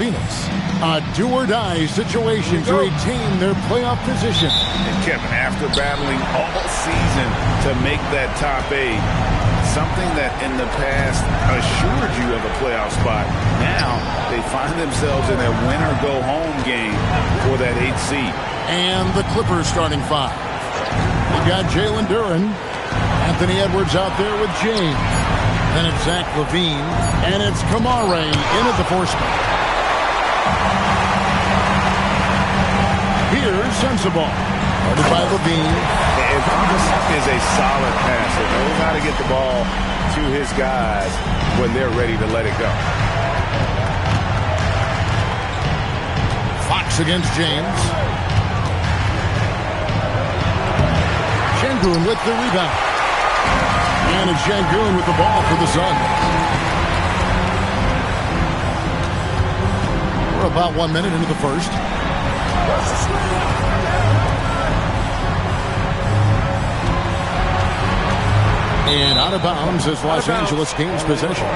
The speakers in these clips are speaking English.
Phoenix. A do-or-die situation to retain their playoff position. And Kevin, after battling all season to make that top 8, something that in the past assured you of a playoff spot, now they find themselves in a win-or-go-home game for that 8th seed. And the Clippers starting 5. You got Jalen Duren. Anthony Edwards out there with James. Then it's Zach LaVine. And it's Kamare in at the 4 spot. Here's Sensabaugh. Started by LaVine. And Thomas is a solid passer. Knows how to get the ball to his guys when they're ready to let it go. Fox against James. Şengün with the rebound. And it's Şengün with the ball for the Suns. We're about 1 minute into the first. And out of bounds is Los Angeles gains possession.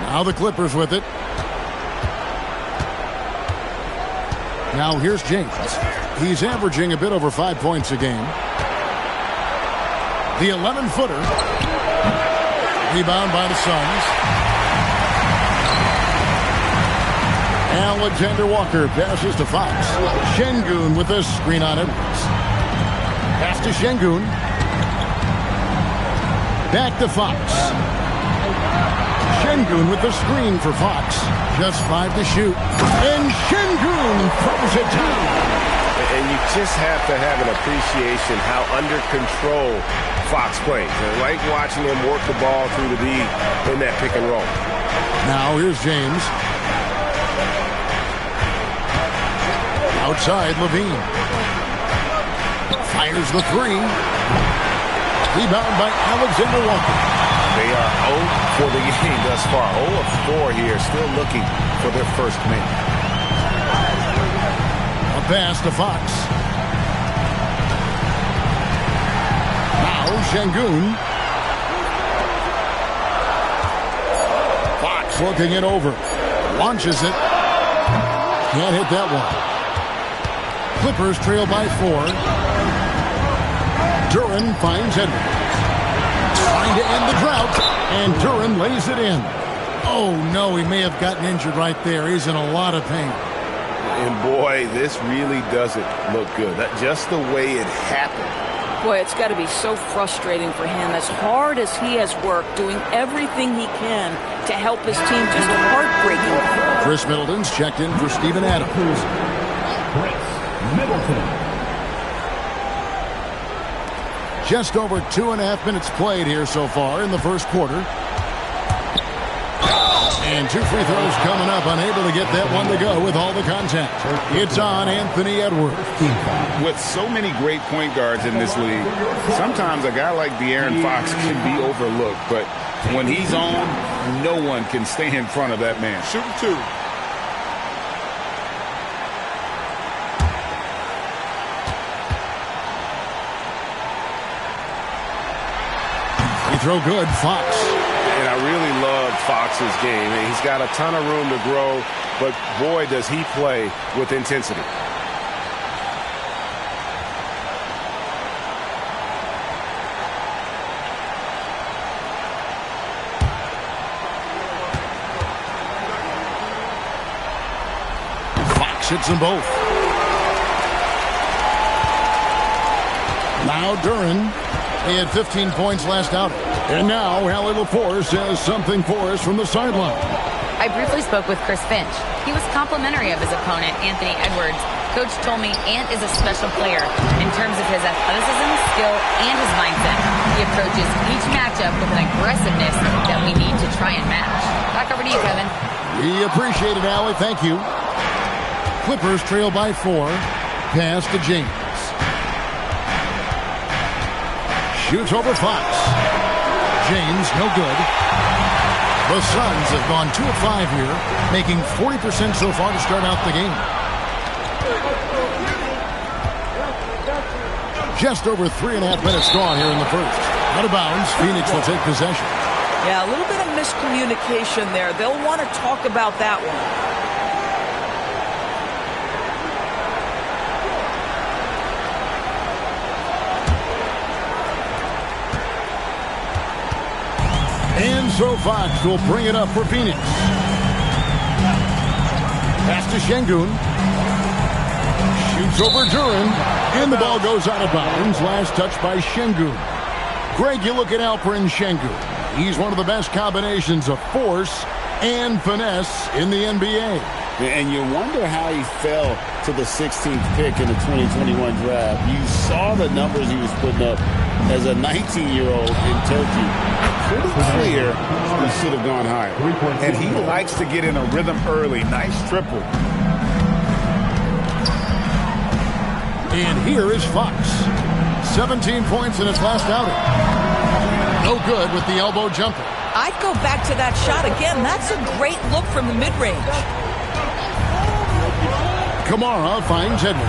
Now the Clippers with it. Now here's James. He's averaging a bit over 5 points a game. The 11-footer. Rebound by the Suns. Alexander Walker passes to Fox. Şengün with a screen on Edwards. Pass to Şengün. Back to Fox. Şengün with the screen for Fox. Just 5 to shoot. And Şengün throws it down. And you just have to have an appreciation how under control Fox plays. I like watching him work the ball through the D in that pick and roll. Now here's James. Outside, LaVine. Fires the 3. Rebound by Alexander Walker. They are 0 for the game thus far. 0 of 4 here, still looking for their first win. A pass to Fox. Now Şengün. Fox looking it over. Launches it. Can't hit that one. Clippers trail by 4. Duren finds Edwards. Trying to end the drought. And Duren lays it in. Oh, no, he may have gotten injured right there. He's in a lot of pain. And boy, this really doesn't look good. Just the way it happened. Boy, it's got to be so frustrating for him. As hard as he has worked, doing everything he can to help his team, just heartbreaking. Chris Middleton's checked in for Steven Adams. Chris Middleton. Just over 2.5 minutes played here so far in the first quarter. And 2 free throws coming up, unable to get that one to go with all the contact. It's on Anthony Edwards. With so many great point guards in this league, sometimes a guy like De'Aaron Fox can be overlooked, but when he's on, no one can stay in front of that man. Shooting 2. Free throw good, Fox. And I really love Fox's game. He's got a ton of room to grow, but boy, does he play with intensity. Fox hits them both. Now Duren. He had 15 points last outing. And now Allie Lepore says something for us from the sideline. I briefly spoke with Chris Finch. He was complimentary of his opponent, Anthony Edwards. Coach told me Ant is a special player in terms of his athleticism, skill, and his mindset. He approaches each matchup with an aggressiveness that we need to try and match. Back over to you, Kevin. We appreciate it, Allie. Thank you. Clippers trail by 4. Pass to James. Shoots over Fox. James, no good. The Suns have gone 2 of 5 here, making 40% so far to start out the game. Just over 3.5 minutes gone here in the first. Out of bounds, Phoenix will take possession. Yeah, a little bit of miscommunication there. They'll want to talk about that one. And so Fox will bring it up for Phoenix. Pass to Şengün. Shoots over Duren. And the ball goes out of bounds. Last touch by Şengün. Greg, you look at Alperen Şengün. He's one of the best combinations of force and finesse in the NBA. And you wonder how he fell to the 16th pick in the 2021 draft. You saw the numbers he was putting up as a 19-year-old in Turkey. Pretty clear he should have gone higher. And he likes to get in a rhythm early. Nice triple. And here is Fox. 17 points in his last outing. No good with the elbow jumper. I'd go back to that shot again. That's a great look from the mid-range. Kamara finds Edwards.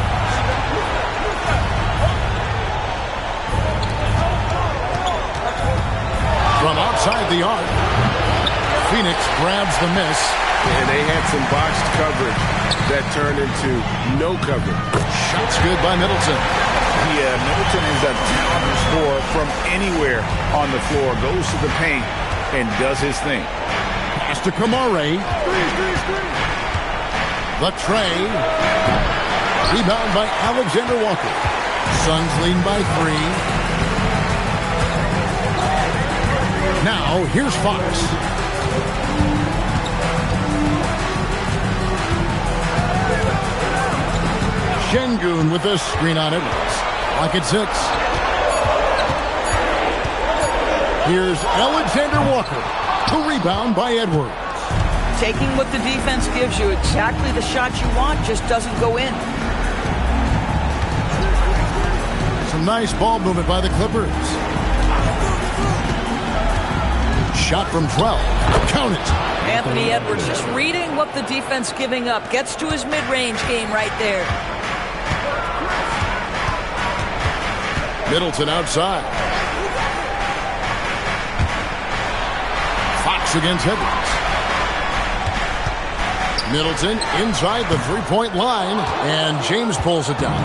From outside the arc, Phoenix grabs the miss. And they had some boxed coverage that turned into no coverage. Shot's good by Middleton. Yeah, Middleton is a talented scorer from anywhere on the floor. Goes to the paint and does his thing. Pass to Kamara. The tray. Rebound by Alexander Walker. Suns lead by 3. Now, here's Fox. Şengün with a screen on Edwards. Lock at 6. Here's Alexander Walker. The rebound by Edwards. Taking what the defense gives you, exactly the shot you want, just doesn't go in. Some nice ball movement by the Clippers. Shot from 12. Count it. Anthony Edwards just reading what the defense giving up. Gets to his mid-range game right there. Middleton outside. Fox against Edwards. Middleton inside the three-point line, and James pulls it down.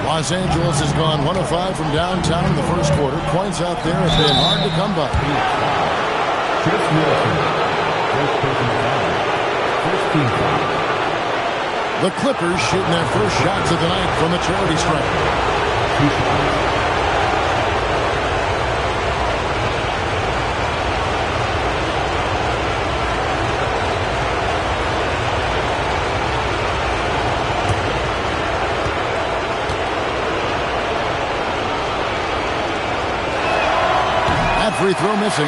Los Angeles has gone 1 of 5 from downtown in the first quarter. Points out there have been hard to come by. The Clippers shooting their first shots of the night from the charity stripe. Free throw missing.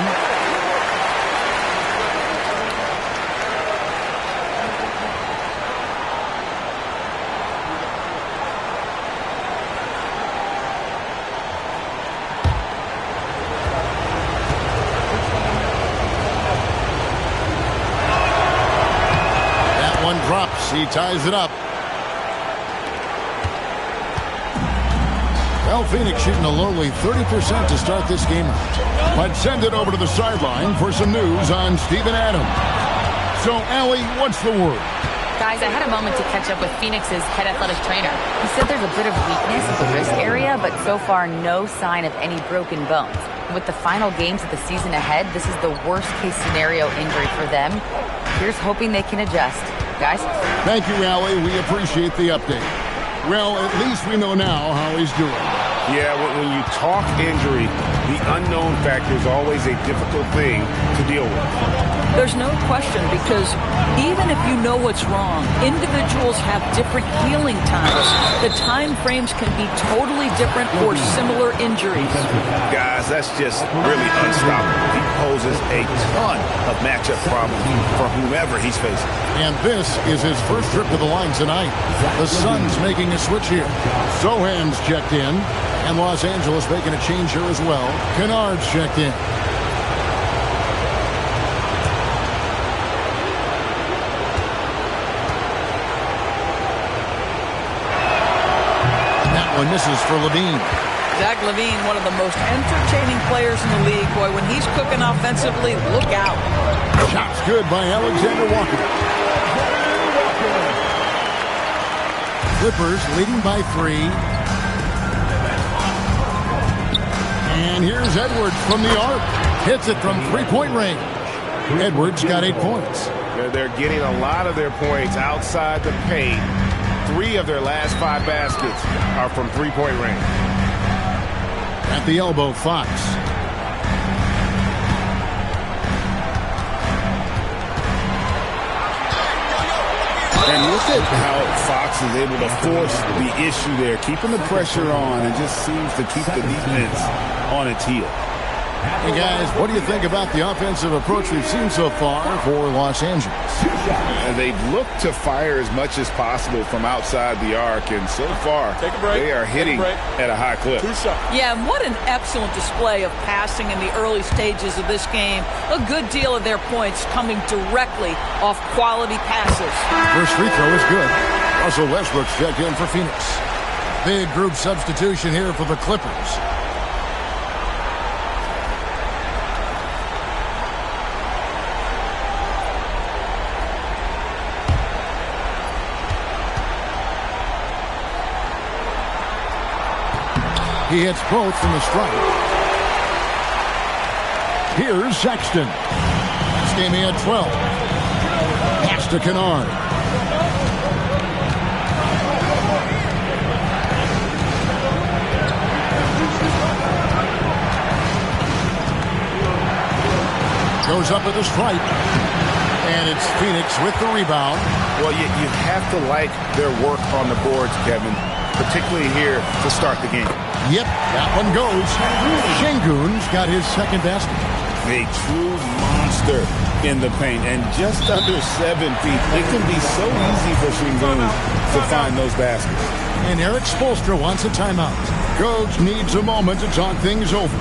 That one drops. He ties it up. Well, Phoenix shooting a lowly 30% to start this game out. Let's send it over to the sideline for some news on Steven Adams. So, Allie, what's the word? Guys, I had a moment to catch up with Phoenix's head athletic trainer. He said there's a bit of weakness at the wrist area, but so far no sign of any broken bones. With the final games of the season ahead, this is the worst-case scenario injury for them. Here's hoping they can adjust. Guys? Thank you, Allie. We appreciate the update. Well, at least we know now how he's doing. Yeah, when you talk injury, the unknown factor is always a difficult thing to deal with. There's no question, because even if you know what's wrong, individuals have different healing times. The time frames can be totally different for similar injuries. Guys, that's just really unstoppable. He poses a ton of matchup problems for whomever he's facing. And this is his first trip to the line tonight. The Suns making a switch here. Sohan's checked in. And Los Angeles making a change here as well. Kennard's checked in. one misses for Levine. Zach LaVine, one of the most entertaining players in the league. Boy, when he's cooking offensively, look out. Shot's good by Alexander Walker. Clippers leading by 3. And here's Edwards from the arc. Hits it from three-point range. Edwards got 8 points. They're getting a lot of their points outside the paint. 3 of their last 5 baskets are from three-point range. At the elbow, Fox. And look at how Fox is able to force the issue there, keeping the pressure on, and just seems to keep the defense on its heel. Hey, guys, what do you think about the offensive approach we've seen so far for Los Angeles? They've looked to fire as much as possible from outside the arc, and so far they are hitting at a high clip. Yeah, and what an excellent display of passing in the early stages of this game. A good deal of their points coming directly off quality passes. First free throw is good. Russell Westbrook's checked in for Phoenix. Big group substitution here for the Clippers. He hits both from the stripe. Here's Sexton. This game he had 12. Pass to Kennard. Goes up at the stripe. And it's Phoenix with the rebound. Well, you have to like their work on the boards, Kevin, particularly here to start the game. Yep, that one goes. Şengün's got his second basket. A true monster in the paint, and just under 7 feet. It can be so easy for Şengün to find those baskets. And Eric Spoelstra wants a timeout. Coach needs a moment to talk things over.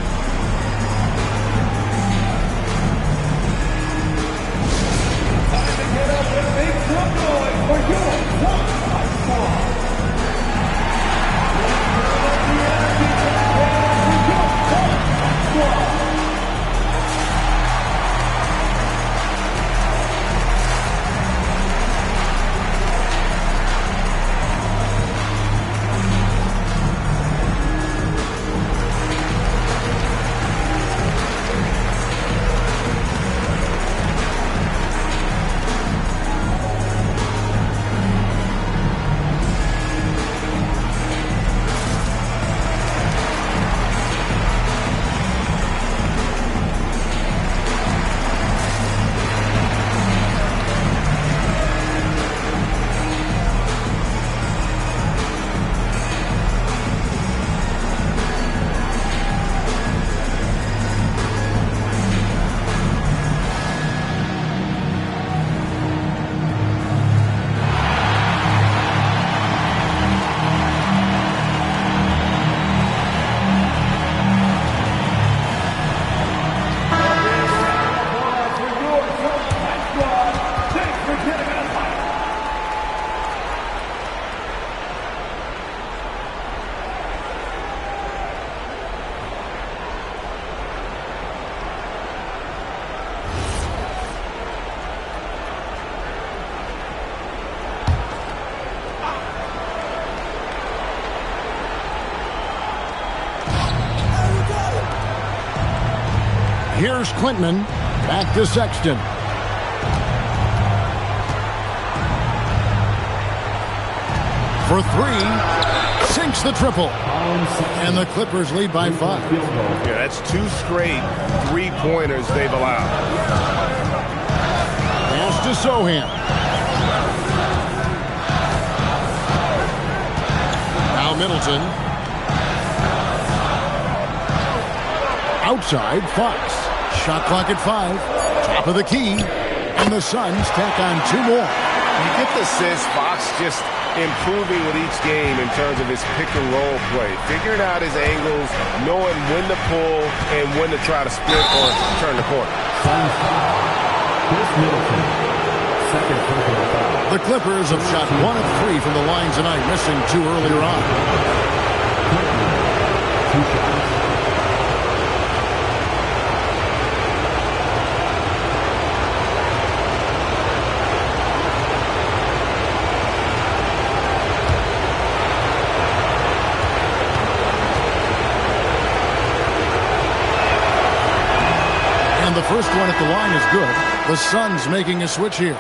Here's Clinton. Back to Sexton. For 3. Sinks the triple. And the Clippers lead by 5. Yeah, that's 2 straight three-pointers they've allowed. Pass to Sohan. Now Middleton. Outside, Fox. Shot clock at 5. Top of the key. And the Suns tack on 2 more. You get the sense Fox just improving with each game in terms of his pick-and-roll play. Figuring out his angles, knowing when to pull and when to try to split or turn the corner. The Clippers have shot 1 of 3 from the line tonight, missing 2 earlier on. 2 shots. The first one at the line is good. The Suns making a switch here.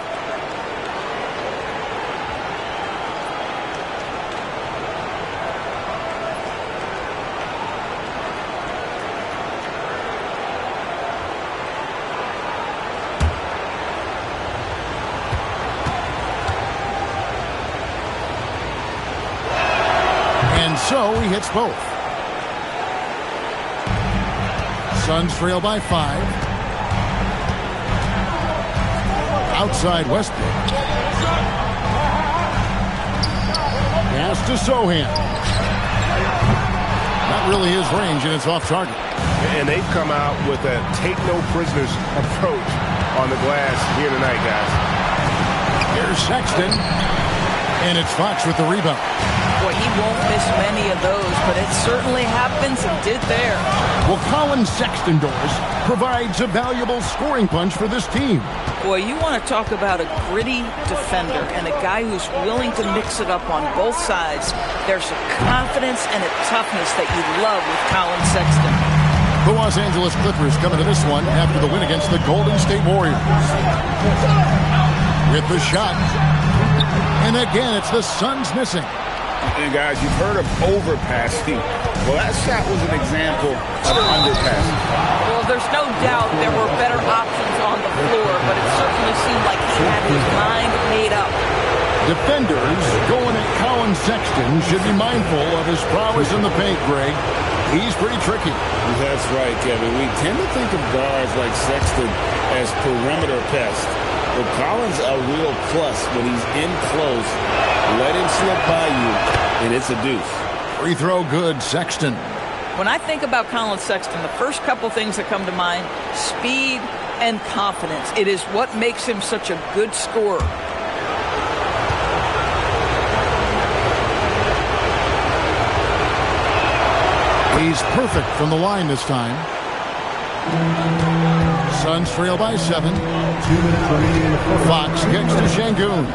And so he hits both. Suns trail by 5. Outside Westbrook. Pass to Sohan. Not really his range, and it's off target. And they've come out with a take-no-prisoners approach on the glass here tonight, guys. Here's Sexton. And it's Fox with the rebound. Boy, he won't miss many of those, but it certainly happens and did there. Well, Colin Sexton provides a valuable scoring punch for this team. Boy, you want to talk about a gritty defender and a guy who's willing to mix it up on both sides. There's a confidence and a toughness that you love with Colin Sexton. The Los Angeles Clippers coming to this one after the win against the Golden State Warriors. With the shot. And again, it's the Suns missing. And guys, you've heard of overpassing. Well, that shot was an example of underpassing. Well, there's no doubt there were better options on the floor, but it certainly seemed like he had his mind made up. Defenders going at Colin Sexton should be mindful of his prowess in the paint, Greg. He's pretty tricky. That's right, Kevin. We tend to think of guards like Sexton as perimeter pests. But Collins a real plus when he's in close. Let him slip by you, and it's a deuce. Free throw good, Sexton. When I think about Colin Sexton, the first couple things that come to mind, speed and confidence. It is what makes him such a good scorer. He's perfect from the line this time. Suns trail by 7. 2 minutes remaining in the quarter. Fox kicks to Şengün.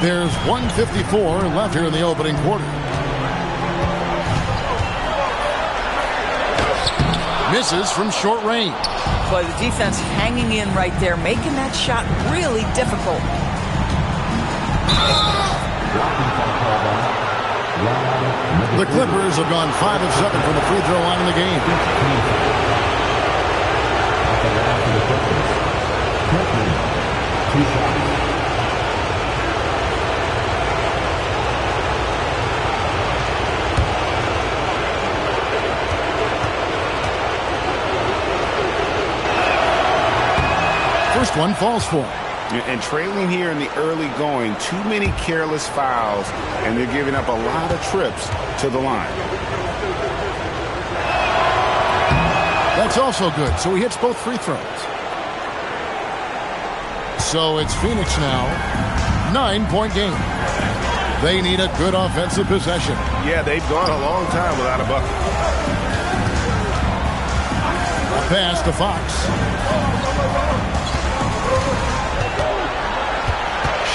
There's 1:54 left here in the opening quarter. Misses from short range. Boy, the defense hanging in right there, making that shot really difficult. The Clippers have gone 5 of 7 from the free throw line in the game. First one falls for him. And trailing here in the early going, too many careless fouls, and they're giving up a lot of trips to the line. That's also good. So he hits both free throws. So it's Phoenix now. 9-point game. They need a good offensive possession. Yeah, they've gone a long time without a bucket. A pass to Fox.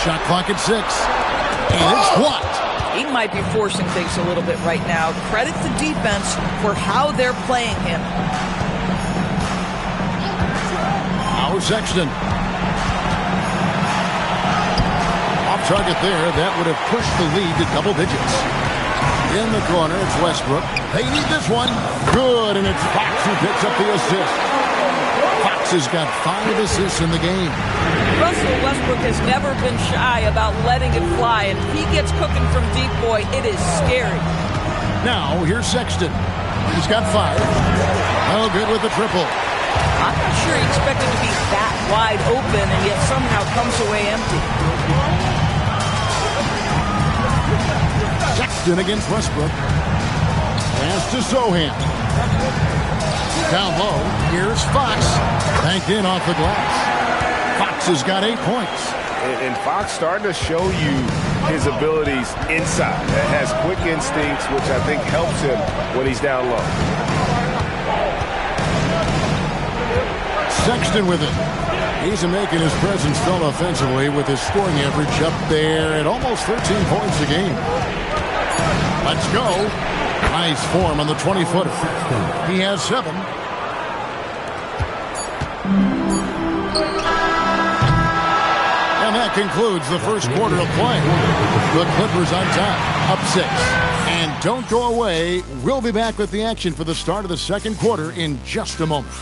Shot clock at 6. And it's blocked. He might be forcing things a little bit right now. Credit the defense for how they're playing him. Now Sexton. Off target there. That would have pushed the lead to double digits. In the corner, it's Westbrook. They need this one. Good, and it's Fox who picks up the assist. Fox has got 5 assists in the game. Russell Westbrook has never been shy about letting it fly, and if he gets cooking from deep, boy, it is scary. Now, here's Sexton. He's got 5. Oh, good with the triple. I'm not sure he expected to be that wide open, and yet somehow comes away empty. Sexton against Westbrook. Pass to Sohan. Down low, here's Fox. Banked in off the glass. Fox has got 8 points. And Fox starting to show you his abilities inside. That has quick instincts, which I think helps him when he's down low. Sexton with it. He's making his presence felt offensively with his scoring average up there at almost 13 points a game. Let's go. Nice form on the 20-footer. He has 7. And that concludes the first quarter of play. The Clippers on top, up 6. And don't go away. We'll be back with the action for the start of the second quarter in just a moment.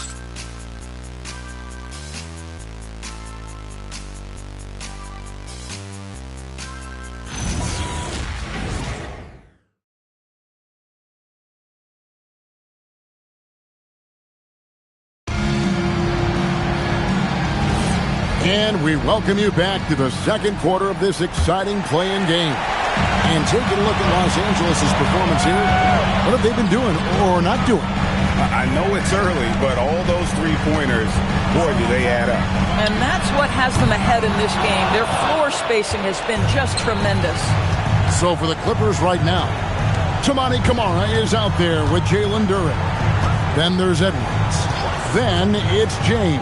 And we welcome you back to the second quarter of this exciting play-in game. And taking a look at Los Angeles' performance here, what have they been doing or not doing? I know it's early, but all those three-pointers, boy, do they add up. And that's what has them ahead in this game. Their floor spacing has been just tremendous. So for the Clippers right now, Toumani Camara is out there with Jalen Duren. Then there's Edwards. Then it's James.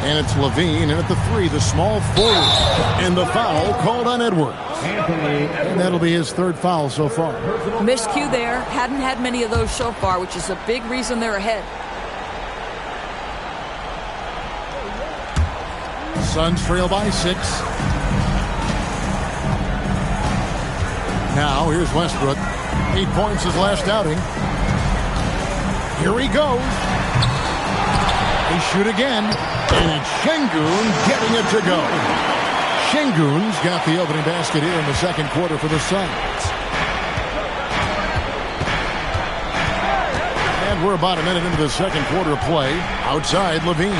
And it's Levine, and at the 3, the small forward. And the foul called on Edwards. And that'll be his 3rd foul so far. Miscue there. Hadn't had many of those so far, which is a big reason they're ahead. Suns trail by 6. Now, here's Westbrook. 8 points his last outing. Here he goes. They shoot again. And it's Şengün getting it to go. Şengün's got the opening basket here in the second quarter for the Suns. And we're about a minute into the second quarter play. Outside, Levine.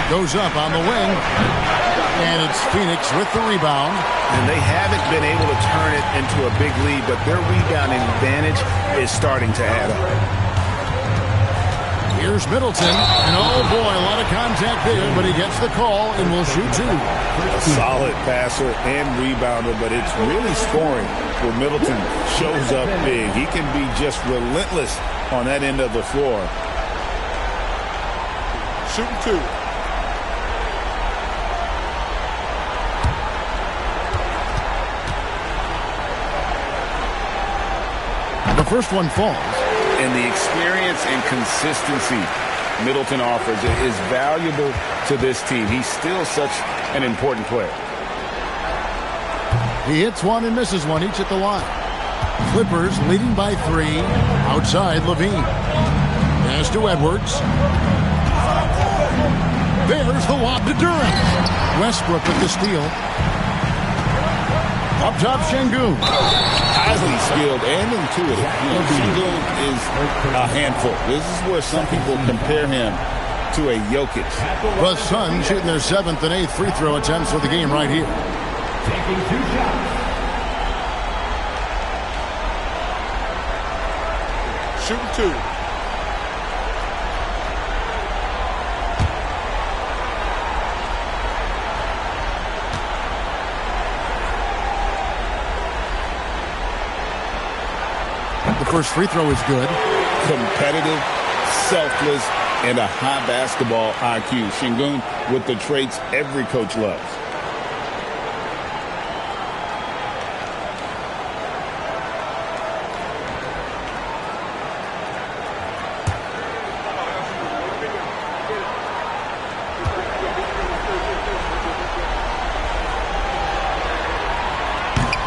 Goes up on the wing. And it's Phoenix with the rebound. And they haven't been able to turn it into a big lead, but their rebounding advantage is starting to add up. Here's Middleton, and oh boy, a lot of contact there, but he gets the call and will shoot 2. A solid passer and rebounder, but it's really scoring where Middleton shows up big. He can be just relentless on that end of the floor. Shooting 2. The first one falls. And the experience and consistency Middleton offers is valuable to this team. He's still such an important player. He hits one and misses one, each at the line. Clippers leading by 3. Outside, Levine. Pass to Edwards. There's the lob to Duren. Westbrook with the steal. Up top, Şengün. Highly skilled and intuitive. Şengün is a handful. This is where some people compare him to a Jokic. The Suns shooting their 7th and 8th free throw attempts for the game right here. Taking 2 shots. Shooting 2. The first free throw is good. Competitive, selfless, and a high basketball IQ. Şengün with the traits every coach loves.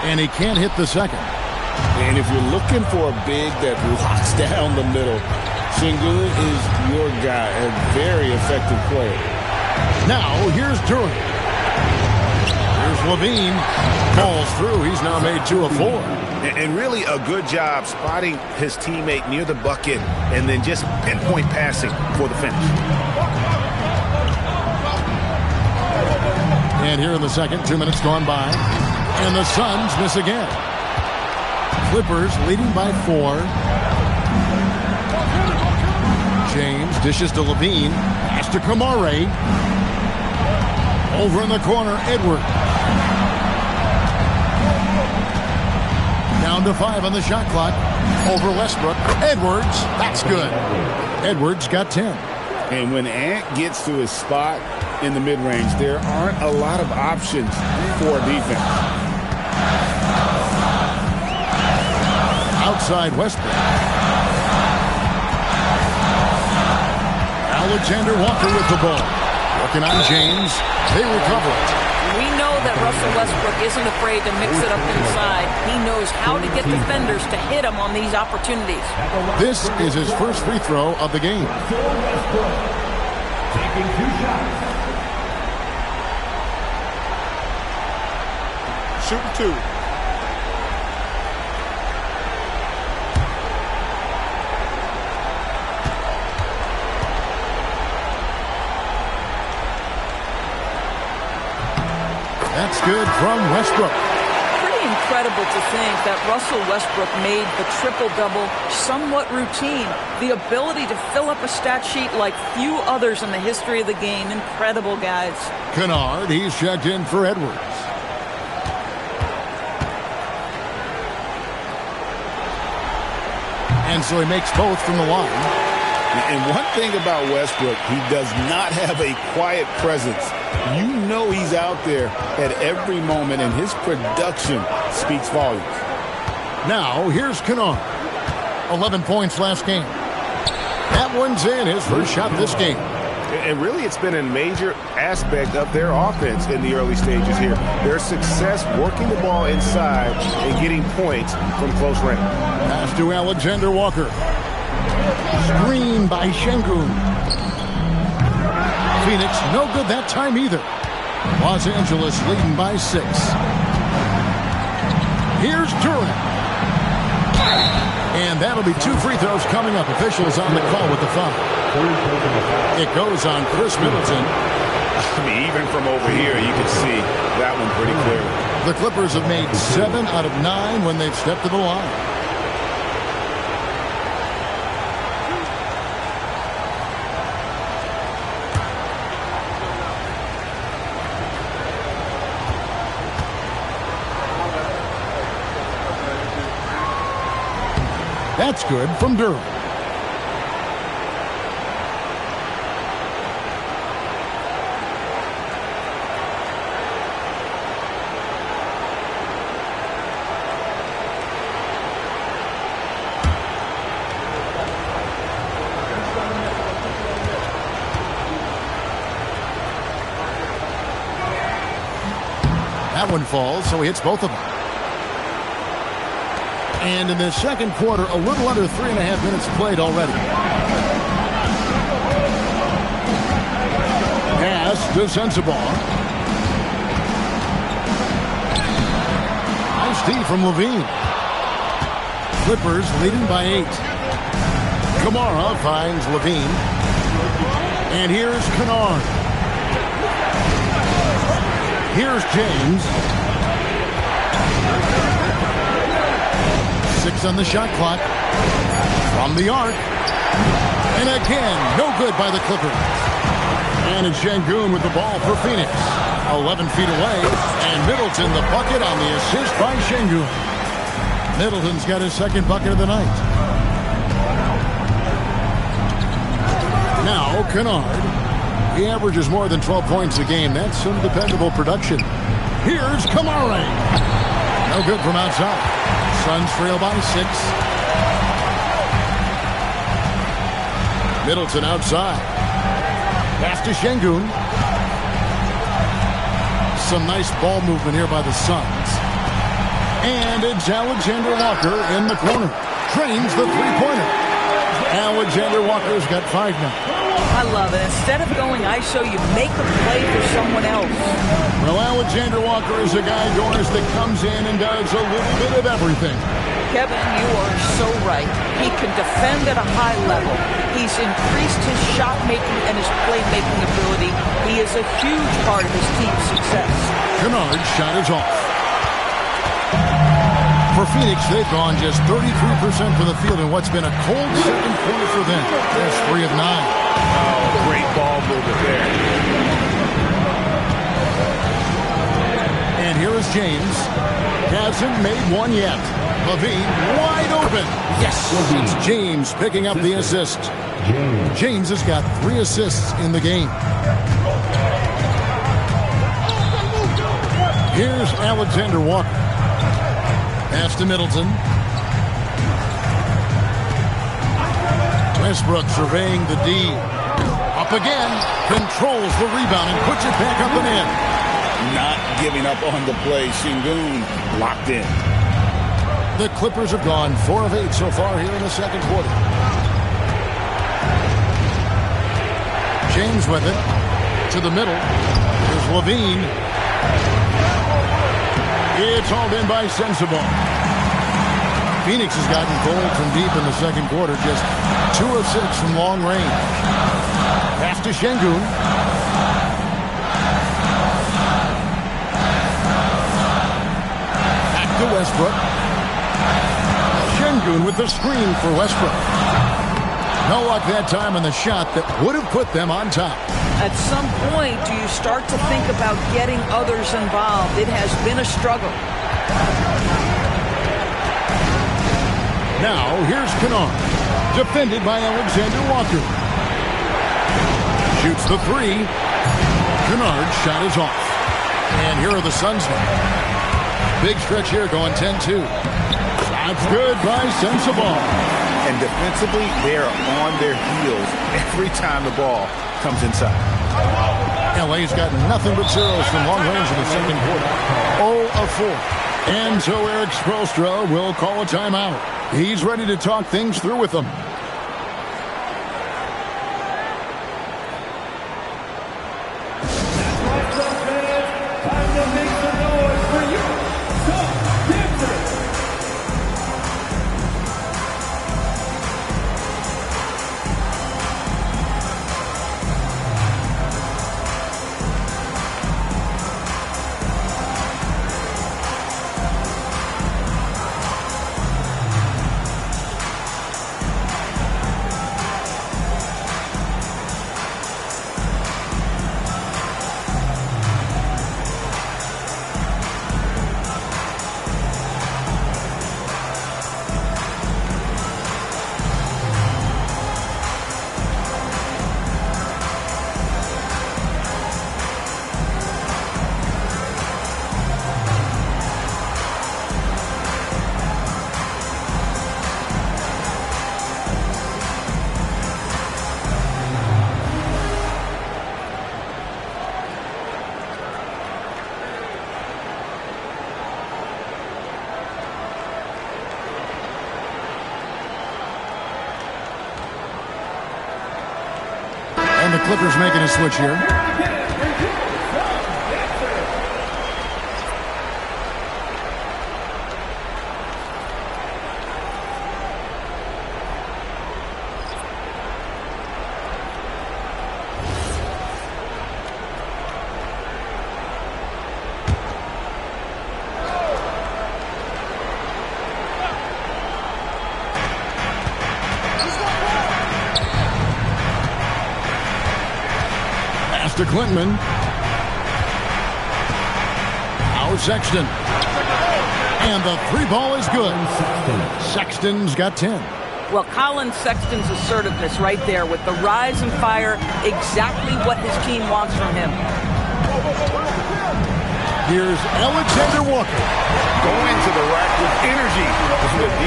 And he can't hit the second. And if you're looking for a big that locks down the middle, Şengün is your guy, a very effective player. Now, here's Duren. Here's Levine. Falls through. He's now made 2 of 4. And really a good job spotting his teammate near the bucket and then just pinpoint passing for the finish. And here in the second, 2 minutes gone by. And the Suns miss again. Clippers leading by 4. James dishes to Levine. Pass to Camara. Over in the corner, Edwards. Down to 5 on the shot clock. Over Westbrook. Edwards. That's good. Edwards got 10. And when Ant gets to his spot in the mid-range, there aren't a lot of options for defense. Outside Westbrook. Alexander Walker with the ball. Working on James. They recover it. We know that Russell Westbrook isn't afraid to mix it up inside. He knows how to get defenders to hit him on these opportunities. This is his first free throw of the game. Russell Westbrook taking 2 shots. Shooting 2. That's good from Westbrook. Pretty incredible to think that Russell Westbrook made the triple-double somewhat routine. The ability to fill up a stat sheet like few others in the history of the game. Incredible, guys. Kennard, he's checked in for Edwards. And so he makes both from the line. And one thing about Westbrook, he does not have a quiet presence. You know he's out there at every moment, and his production speaks volumes. Now, here's Kennard. 11 points last game. That one's in, his first shot this game. And really, it's been a major aspect of their offense in the early stages here. Their success working the ball inside and getting points from close range. Pass to Alexander Walker. Screen by Şengün. Phoenix, no good that time either. Los Angeles leading by 6. Here's Durant. And that'll be 2 free throws coming up. Officials on the call with the foul. It goes on Chris Middleton. I mean, even from over here, you can see that one pretty clearly. The Clippers have made 7 out of 9 when they've stepped to the line. That's good from Durant. That one falls, so he hits both of them. And in the second quarter, a little under 3.5 minutes played already. Pass to Sensabaugh. Nice D from Levine. Clippers leading by 8. Kamara finds Levine. And here's Kennard. Here's James. 6 on the shot clock. From the arc. And again, no good by the Clippers. And it's Şengün with the ball for Phoenix. 11 feet away. And Middleton the bucket on the assist by Şengün. Middleton's got his second bucket of the night. Now, Kennard. He averages more than 12 points a game. That's some dependable production. Here's Kamara. No good from outside. Suns trail by 6. Middleton outside. Pass to Şengün. Some nice ball movement here by the Suns. And it's Alexander Walker in the corner. Drains the three-pointer. Alexander Walker's got 5 now. I love it. Instead of going ISO, you make a play for someone else. Well, Alexander Walker is a guy, Doris, that comes in and does a little bit of everything. Kevin, you are so right. He can defend at a high level. He's increased his shot making and his playmaking ability. He is a huge part of his team's success. Kennard's shot is off. For Phoenix, they've gone just 33% for the field in what's been a cold second quarter for them. That's 3 of 9. Oh, great ball movement there. here is James. Hasn't made one yet. Levine wide open. Yes, it's James picking up the assist. James has got 3 assists in the game. Here's Alexander Walker. Pass to Middleton. Westbrook surveying the D. Up again. Controls the rebound and puts it back up and in. Not giving up on the play. Şengün locked in. The Clippers have gone 4 of 8 so far here in the second quarter. James with it. To the middle. Here's Levine. It's hauled in by Sensabaugh. Phoenix has gotten cold from deep in the second quarter. Just 2 of 6 from long range. Pass to Şengün. Back to Westbrook. Şengün with the screen for Westbrook. No luck that time on the shot that would have put them on top. At some point, do you start to think about getting others involved? It has been a struggle. Now, here's Kennard. Defended by Alexander Walker. Shoots the 3. Kennard's shot is off. And here are the Suns now. Big stretch here going 10-2. Shot's good by Sensabaugh. And defensively, they're on their heels every time the ball comes inside. LA's got nothing but zeros from long range in the second quarter. 0 of 4. And so Eric Spoelstra will call a timeout. He's ready to talk things through with them. And the Clippers making a switch here. To Klintman. Now Sexton. And the 3 ball is good. Sexton's got 10. Well, Colin Sexton's assertiveness right there with the rise and fire, exactly what his team wants from him. Here's Alexander Walker. Going to the rack with energy. The D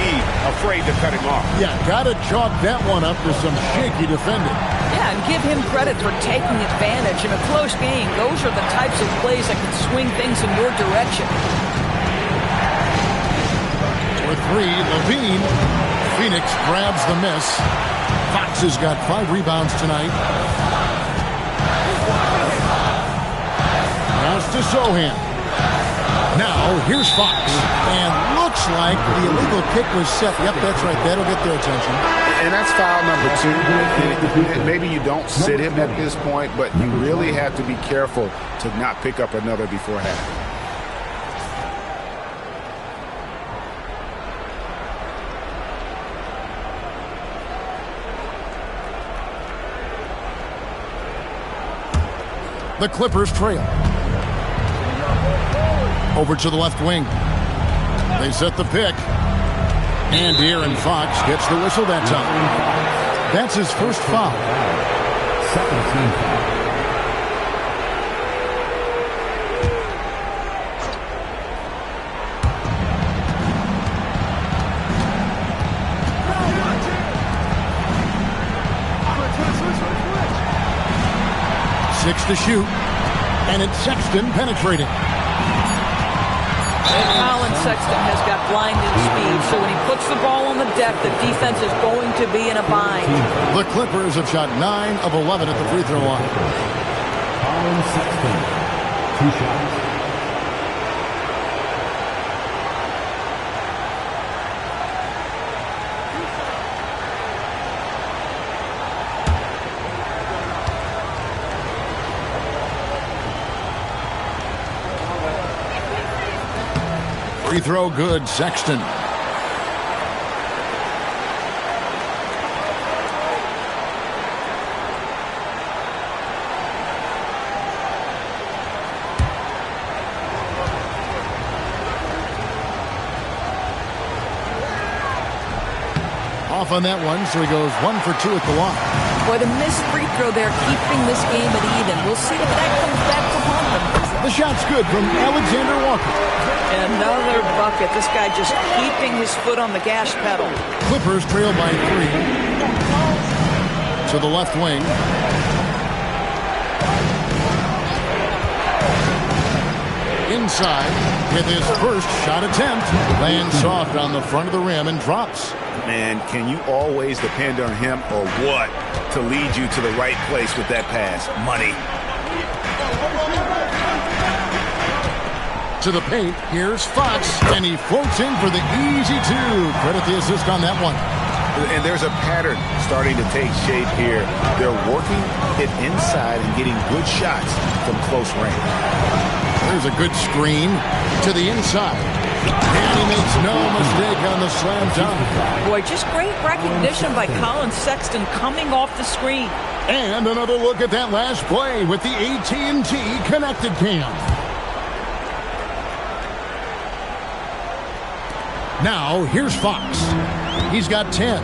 afraid to cut him off. Yeah, gotta chalk that one up to some shaky defending. Yeah, and give him credit for taking advantage in a close game. Those are the types of plays that can swing things in your direction. With 3, Levine. Phoenix grabs the miss. Fox has got 5 rebounds tonight. Pass to Sohan. Now, here's Fox. And looks like the illegal kick was set. Yep, that's right. That'll get their attention. And that's foul number 2. Maybe you don't sit him at this point, but you really have to be careful to not pick up another before half. The Clippers trail. Over to the left wing. They set the pick. And De'Aaron Fox gets the whistle that time. That's his first foul. Second team foul. Six to shoot, and it's Sexton penetrating. And Colin Sexton has got blinding speed, so when he puts the ball on the deck, the defense is going to be in a bind. The Clippers have shot 9 of 11 at the free throw line. Colin Sexton, 2 shots. Free throw good, Sexton. Off on that one, so he goes 1 for 2 at the line. Boy, the missed free throw there, keeping this game at even. We'll see if that comes back to haunt them. The shot's good from Alexander Walker. Another bucket. This guy just keeping his foot on the gas pedal. Clippers trail by 3. To the left wing. Inside with his first shot attempt. Lands soft on the front of the rim and drops. Man, can you always depend on him or what to lead you to the right place with that pass? Money. To the paint, here's Fox, and he floats in for the easy 2. Credit the assist on that one. And there's a pattern starting to take shape here. They're working it inside and getting good shots from close range. There's a good screen to the inside. And he makes no mistake on the slam dunk. Boy, just great recognition by Colin Sexton coming off the screen. And another look at that last play with the AT&T connected cam. Now, here's Fox. He's got 10.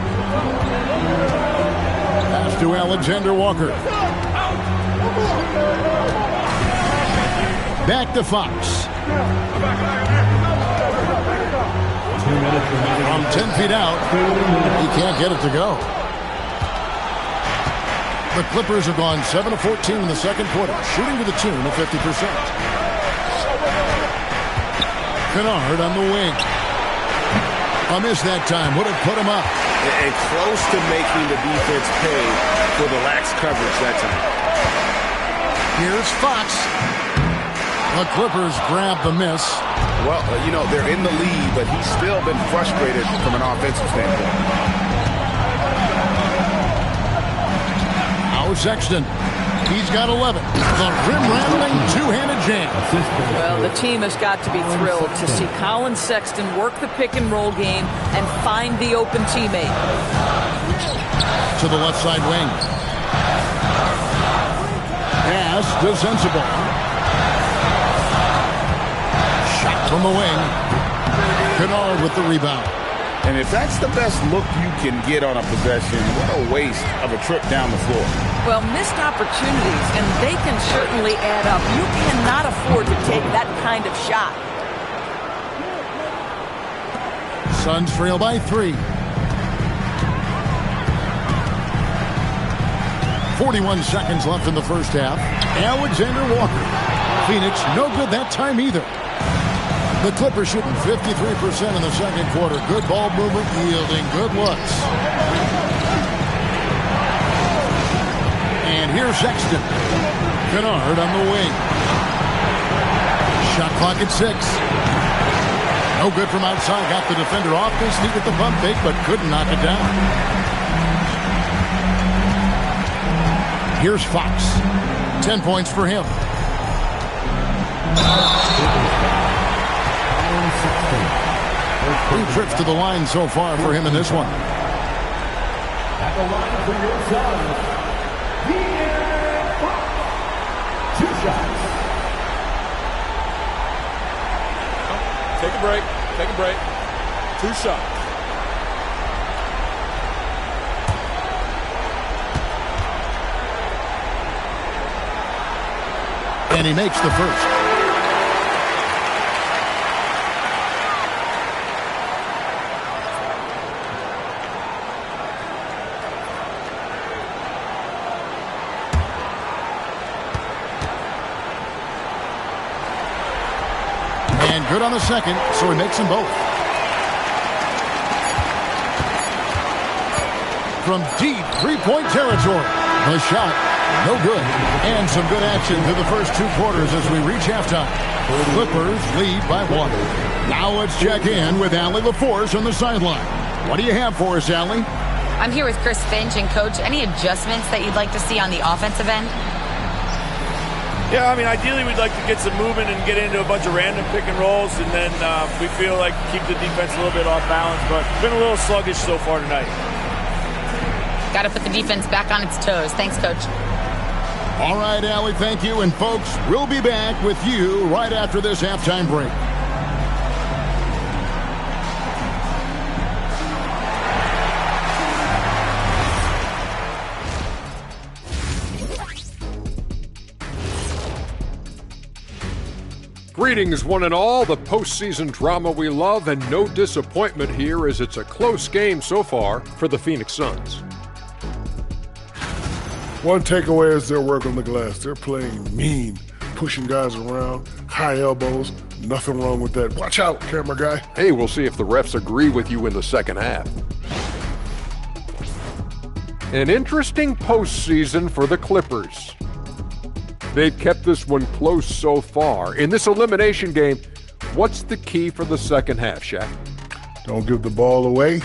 Pass to Alexander Walker. Back to Fox. From 10 feet out, he can't get it to go. The Clippers have gone 7 of 14 in the second quarter, shooting to the tune of 50%. Kennard on the wing. A miss that time would have put him up. And close to making the defense pay for the lax coverage that time. Here's Fox. The Clippers grab the miss. Well, you know, they're in the lead, but he's still been frustrated from an offensive standpoint. Now Sexton. He's got 11. The rim-rattling two-handed jam. Well, the team has got to be thrilled to see Colin Sexton work the pick-and-roll game and find the open teammate. To the left side wing. Pass to Sensible. Shot from the wing. Kennard with the rebound. And if that's the best look you can get on a possession, what a waste of a trip down the floor. Well, missed opportunities, and they can certainly add up. You cannot afford to take that kind of shot. Suns trail by 3. 41 seconds left in the first half. Alexander Walker. Phoenix no good that time either. The Clippers shooting 53% in the second quarter. Good ball movement, yielding good looks. And here's Sexton. Kennard on the wing. Shot clock at 6. No good from outside. Got the defender off his feet with the pump fake, but couldn't knock it down. Here's Fox. 10 points for him. Three trips to the line so far for him in this one. At the line for your Suns, De'Aaron Fox. 2 shots. Take a break. Take a break. 2 shots. And he makes the first. And good on the second, so he makes them both. From deep three-point territory, the shot, no good. And some good action through the first 2 quarters as we reach halftime. Clippers lead by 1. Now let's check in with Allie LaForce on the sideline. What do you have for us, Allie? I'm here with Chris Finch. And, Coach, any adjustments that you'd like to see on the offensive end? Yeah, I mean, ideally we'd like to get some movement and get into a bunch of random pick and rolls, and then we feel like keep the defense a little bit off balance, but it's been a little sluggish so far tonight. Got to put the defense back on its toes. Thanks, Coach. All right, Allie, thank you. And, folks, we'll be back with you right after this halftime break. Greetings, one and all. The postseason drama we love, and no disappointment here as it's a close game so far for the Phoenix Suns. One takeaway is their work on the glass. They're playing mean, pushing guys around, high elbows. Nothing wrong with that. Watch out, camera guy. Hey, we'll see if the refs agree with you in the second half. An interesting postseason for the Clippers. They've kept this one close so far. In this elimination game, what's the key for the second half, Shaq? Don't give the ball away.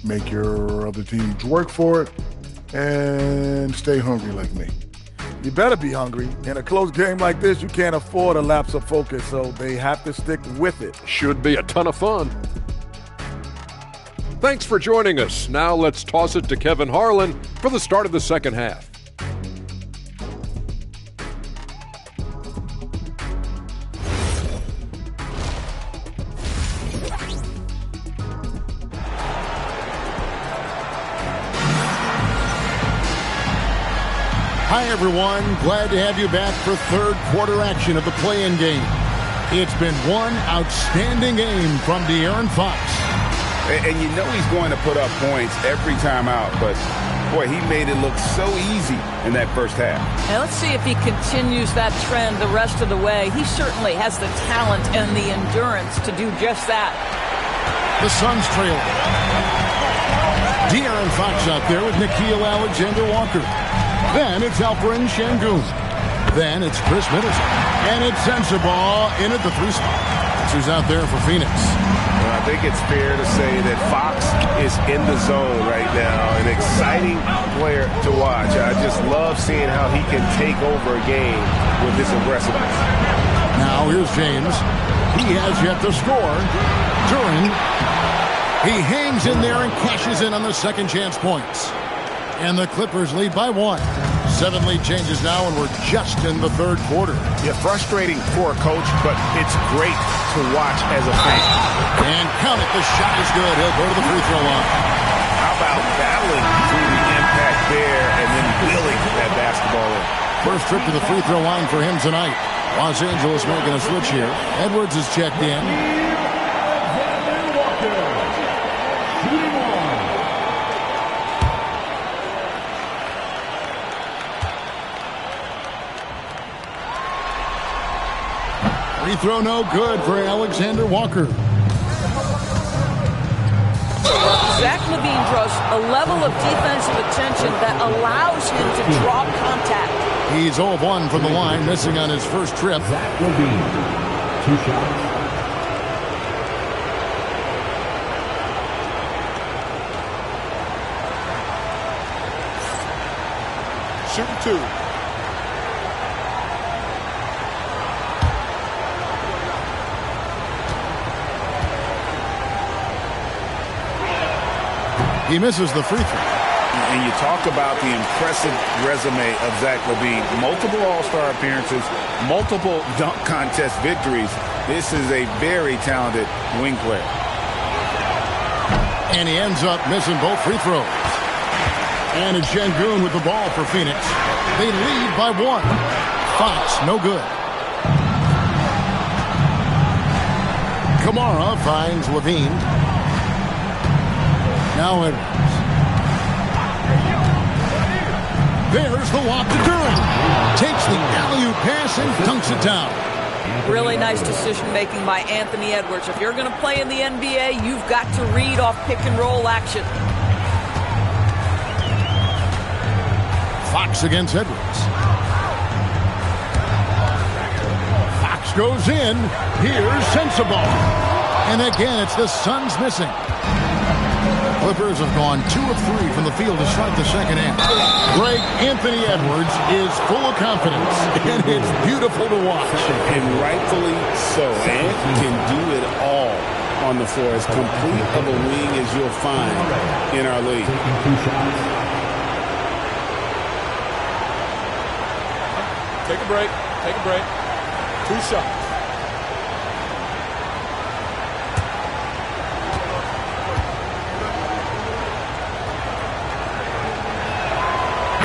Make your other teams work for it. And stay hungry like me. You better be hungry. In a close game like this, you can't afford a lapse of focus, so they have to stick with it. Should be a ton of fun. Thanks for joining us. Now let's toss it to Kevin Harlan for the start of the second half. Hi, everyone. Glad to have you back for third quarter action of the play-in game. It's been one outstanding game from De'Aaron Fox. And you know he's going to put up points every time out, but, boy, he made it look so easy in that first half. And let's see if he continues that trend the rest of the way. He certainly has the talent and the endurance to do just that. The Suns trail. De'Aaron Fox out there with Nickeil Alexander-Walker. Then it's Alperen Şengün. Then it's Chris Middleton. And it's Sensabaugh in at the 3 spot. That's who's out there for Phoenix. Well, I think it's fair to say that Fox is in the zone right now. An exciting player to watch. I just love seeing how he can take over a game with this aggressiveness. Now here's James. He has yet to score. Duren. He hangs in there and cashes in on the second chance points. And the Clippers lead by 1. 7 lead changes now, and we're just in the third quarter. Yeah, frustrating for a coach, but it's great to watch as a fan. And count it, the shot is good. He'll go to the free throw line. How about battling through the impact there and then willing that basketball in? First trip to the free throw line for him tonight. Los Angeles making a switch here. Edwards is checked in. Free throw no good for Alexander Walker. Zach LaVine draws a level of defensive attention that allows him to draw contact. He's 0 of 1 from the line, missing on his first trip. Zach LaVine, 2 shots. Shooting 2. He misses the free throw. And you talk about the impressive resume of Zach LaVine. Multiple All-Star appearances, multiple dunk contest victories. This is a very talented wing player. And he ends up missing both free throws. And it's Şengün with the ball for Phoenix. They lead by 1. Fox, no good. Kamara finds Levine. Now Edwards. There's the lob to Duren. Takes the alley-oop pass and dunks it down. Really nice decision-making by Anthony Edwards. If you're going to play in the NBA, you've got to read off pick-and-roll action. Fox against Edwards. Fox goes in. Here's Sensabaugh. And again, it's the Suns missing. Clippers have gone 2 of 3 from the field to start the second half. Greg, Anthony Edwards is full of confidence, and it's beautiful to watch. And rightfully so. And he can do it all on the floor. As complete of a wing as you'll find in our league. Take a break. Take a break. 2 shots.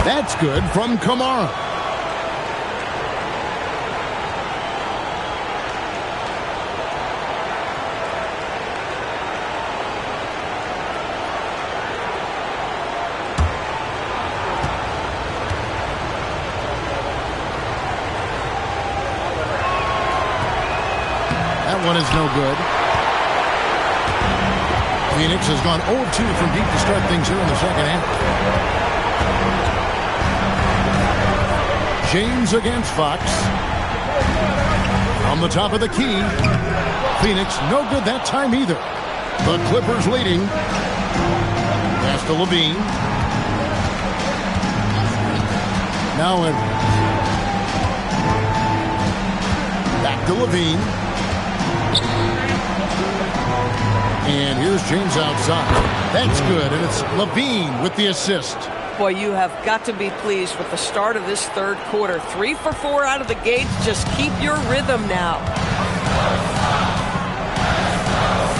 That's good from Kamara. That one is no good. Phoenix has gone 0-2 from deep to start things here in the second half. James against Fox. From the top of the key. Phoenix no good that time either. The Clippers leading. Pass to Levine. Now Edwards. Back to Levine. And here's James outside. That's good, and it's Levine with the assist. Boy, you have got to be pleased with the start of this third quarter. 3 for 4 out of the gate. Just keep your rhythm now.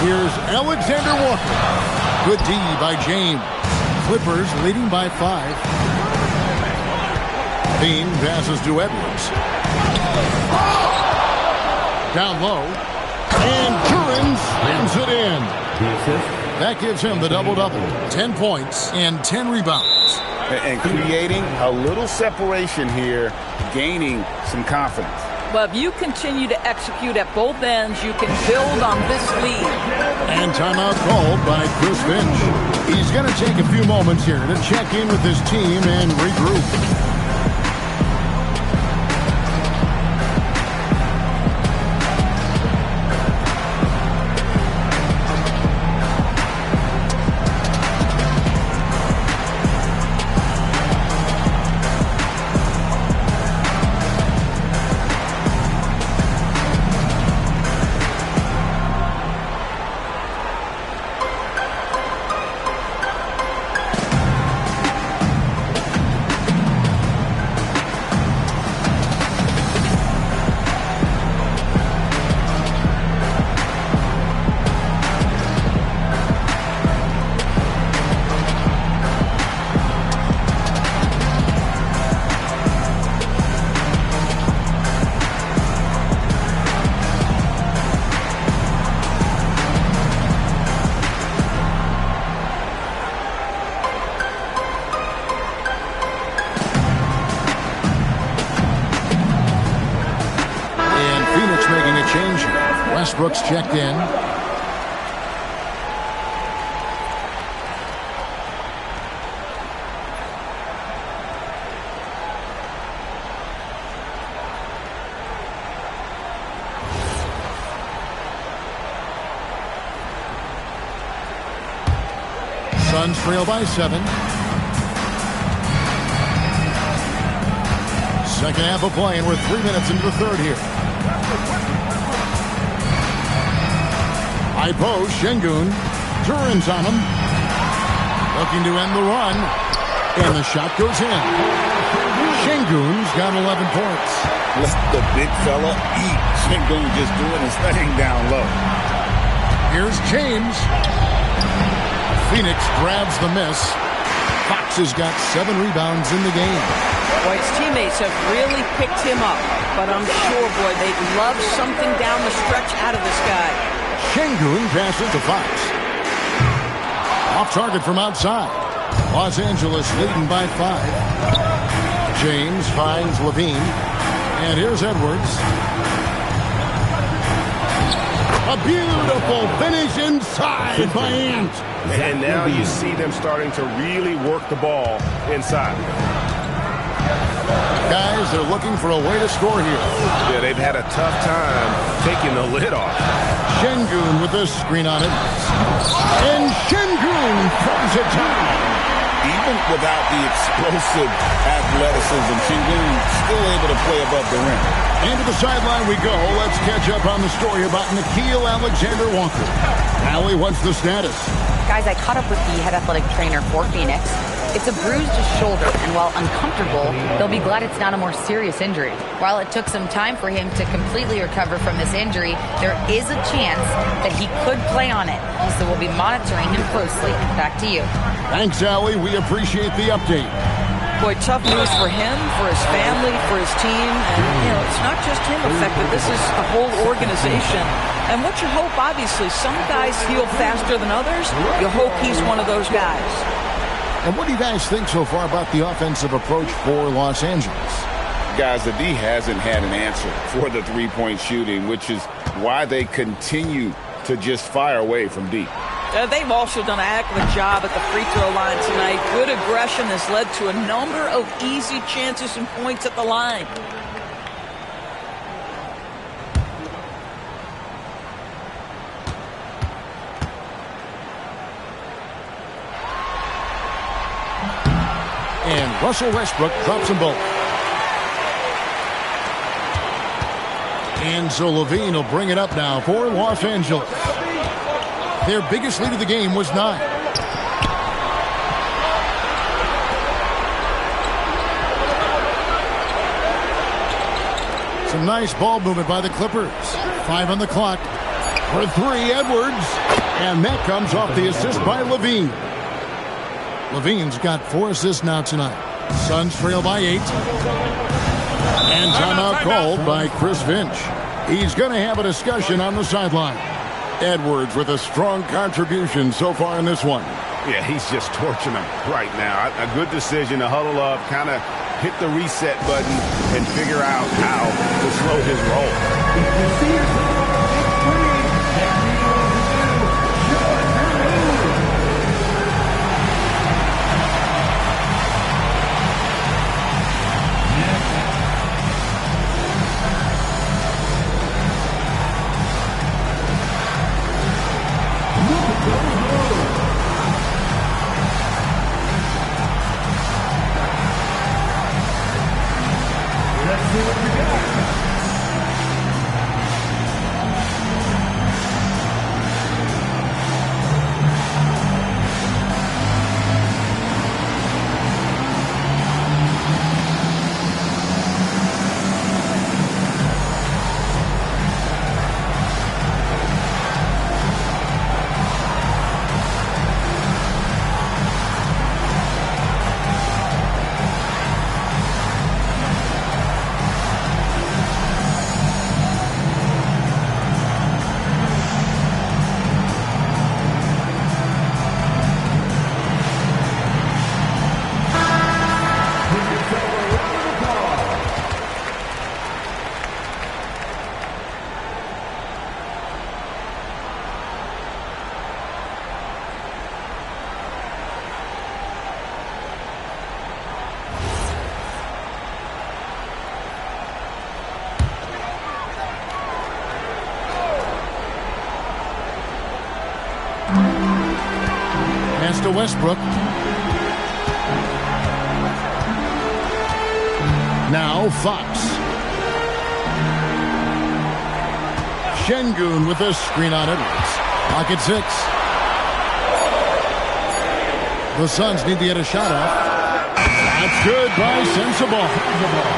Here's Alexander Walker. Good D by James. Clippers leading by 5. Bean passes to Edwards. Down low. And Duren slams it in. That gives him the double-double. 10 points and 10 rebounds. And creating a little separation here, gaining some confidence. Well, if you continue to execute at both ends, you can build on this lead. And timeout called by Chris Finch. He's going to take a few moments here to check in with his team and regroup. Brooks checked in. Suns trail by 7. Second half of play, and we're 3 minutes into the third here. High post, Şengün. Duren's on him. Looking to end the run. And the shot goes in. Şengün's got 11 points. Let the big fella eat. Şengün just doing his thing down low. Here's James. Phoenix grabs the miss. Fox has got 7 rebounds in the game. Boy, his teammates have really picked him up. But I'm sure, boy, they'd love something down the stretch out of this guy. Şengün passes to Fox. Off target from outside. Los Angeles leading by 5. James finds Levine. And here's Edwards. A beautiful finish inside by Ant. And now you see them starting to really work the ball inside. Guys, they're looking for a way to score here. Yeah, they've had a tough time taking the lid off. Şengün with this screen on it. And Şengün throws it down. Even without the explosive athleticism, Şengün still able to play above the rim. And to the sideline we go. Let's catch up on the story about Nickeil Alexander-Walker. Allie, what's the status? Guys, I caught up with the head athletic trainer for Phoenix. It's a bruised shoulder, and while uncomfortable, they'll be glad it's not a more serious injury. While it took some time for him to completely recover from this injury, there is a chance that he could play on it. So we'll be monitoring him closely. Back to you. Thanks, Allie. We appreciate the update. Boy, tough news for him, for his family, for his team. And, you know, it's not just him affected. This is the whole organization. And what you hope, obviously, some guys heal faster than others. You hope he's one of those guys. And what do you guys think so far about the offensive approach for Los Angeles? Guys, the D hasn't had an answer for the three-point shooting, which is why they continue to just fire away from deep. They've also done a heck of a job at the free throw line tonight. Good aggression has led to a number of easy chances and points at the line. And Russell Westbrook drops them both. And so Levine will bring it up now for Los Angeles. Their biggest lead of the game was 9. Some nice ball movement by the Clippers. 5 on the clock. For 3, Edwards. And that comes off the assist by Levine. Levine's got 4 assists now tonight. Suns trail by 8. And timeout called by Chris Finch. He's going to have a discussion on the sideline. Edwards with a strong contribution so far in this one. Yeah, he's just torching them right now. A good decision to huddle up, kind of hit the reset button, and figure out how to slow his roll. Pass to Westbrook. Now Fox. Şengün with a screen on Edwards. Pocket 6. The Suns need to get a shot off. That's good by Sensabaugh.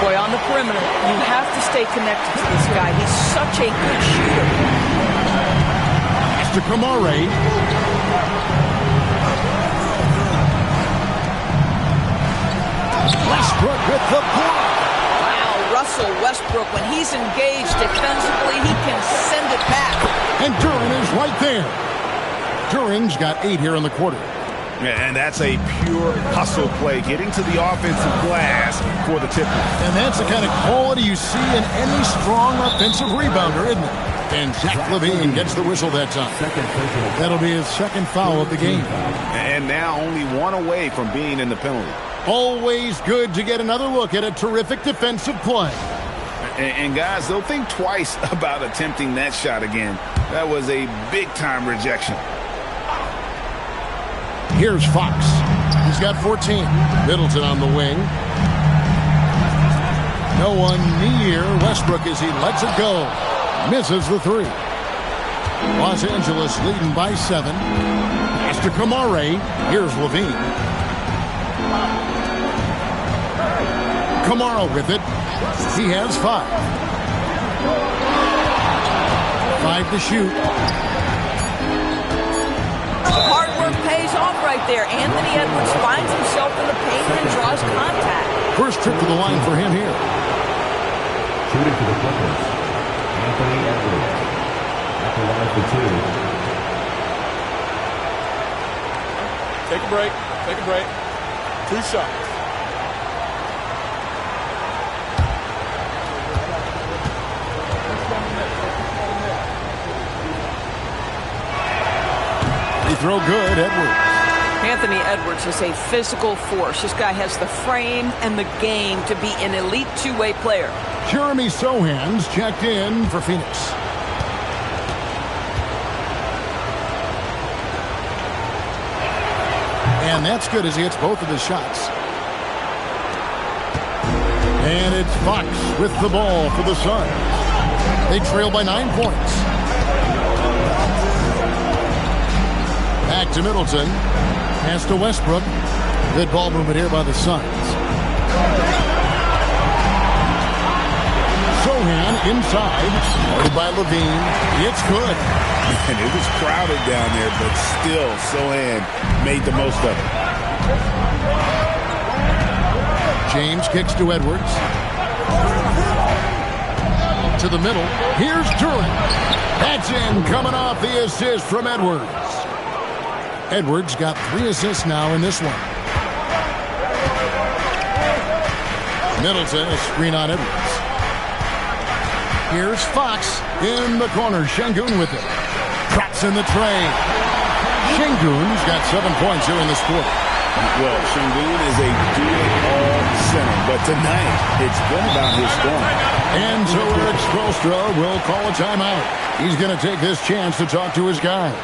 Boy, on the perimeter, you have to stay connected to this guy. He's such a good shooter. To Kamare. Westbrook with the block. Wow, Russell Westbrook, when he's engaged defensively, he can send it back. And Duren is right there. Duren's got 8 here in the quarter. And that's a pure hustle play, getting to the offensive glass for the tip. And that's the kind of quality you see in any strong offensive rebounder, isn't it? And Zach LaVine gets the whistle that time. That'll be his second foul of the game. And now only one away from being in the penalty. Always good to get another look at a terrific defensive play. And guys, they'll think twice about attempting that shot again. That was a big-time rejection. Here's Fox. He's got 14. Middleton on the wing. No one near Westbrook as he lets it go. Misses the 3. Los Angeles leading by 7. Pass to Kamare. Here's LaVine. Kamara with it. He has 5. 5 to shoot. Hard work pays off right there. Anthony Edwards finds himself in the paint and draws contact. First trip to the line for him here. Shooting for the Clippers, Anthony Edwards. At the line for 2. Take a break. Take a break. 2 shots. They throw good, Edwards. Anthony Edwards is a physical force. This guy has the frame and the game to be an elite two-way player. Jeremy Sohan's checked in for Phoenix. And that's good as he hits both of his shots. And it's Fox with the ball for the Suns. They trail by 9 points. Back to Middleton. Pass to Westbrook. Good ball movement here by the Suns. Sohan inside. Guarded by LaVine. It's good. And it was crowded down there, but still Sohan made the most of it. James kicks to Edwards. To the middle. Here's Duren. That's in, coming off the assist from Edwards. Edwards got 3 assists now in this one. Middleton, a screen on Edwards. Here's Fox in the corner. Şengün with it. Drops in the tray. Şengün's got 7 points here in this quarter. Well, Şengün is a do-it-all center, but tonight it's been about his scoring. And so Eric Spoelstra will call a timeout. He's going to take this chance to talk to his guys.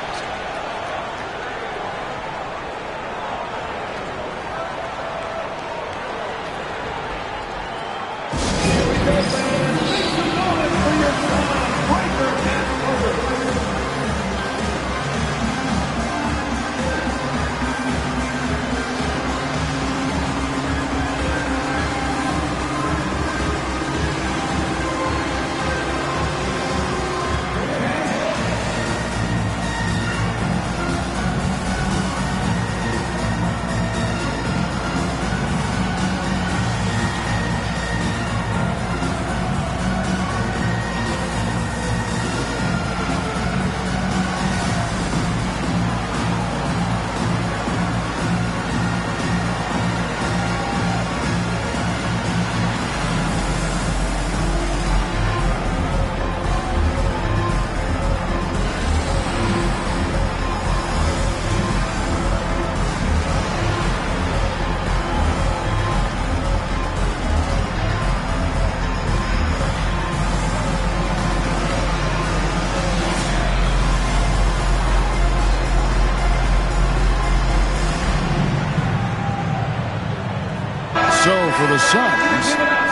So for the Suns,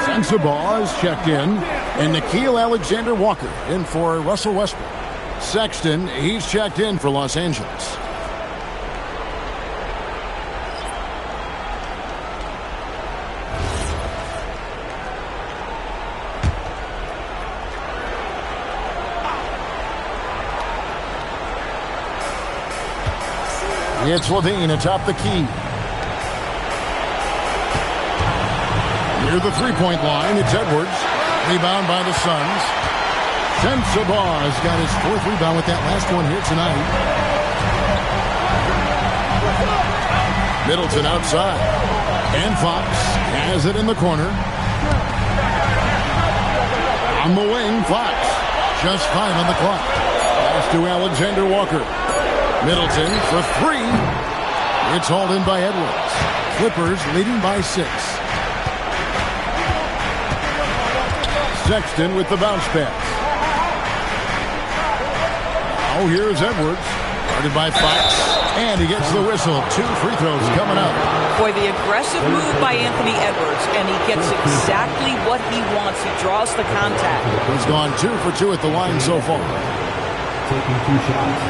Sensabaugh is checked in, and Nickeil Alexander-Walker in for Russell Westbrook. Sexton, he's checked in for Los Angeles. It's Levine atop the key. Near the three-point line, it's Edwards. Rebound by the Suns. Sensabaugh has got his fourth rebound with that last one here tonight. Middleton outside. And Fox has it in the corner. On the wing, Fox. Just 5 on the clock. Pass to Alexander Walker. Middleton for 3. It's hauled in by Edwards. Clippers leading by 6. Sexton with the bounce pass. Oh, here's Edwards. Guarded by Fox. And he gets the whistle. 2 free throws coming up. Boy, the aggressive move by Anthony Edwards, and he gets exactly what he wants. He draws the contact. He's gone 2 for 2 at the line so far. Taking 2 shots.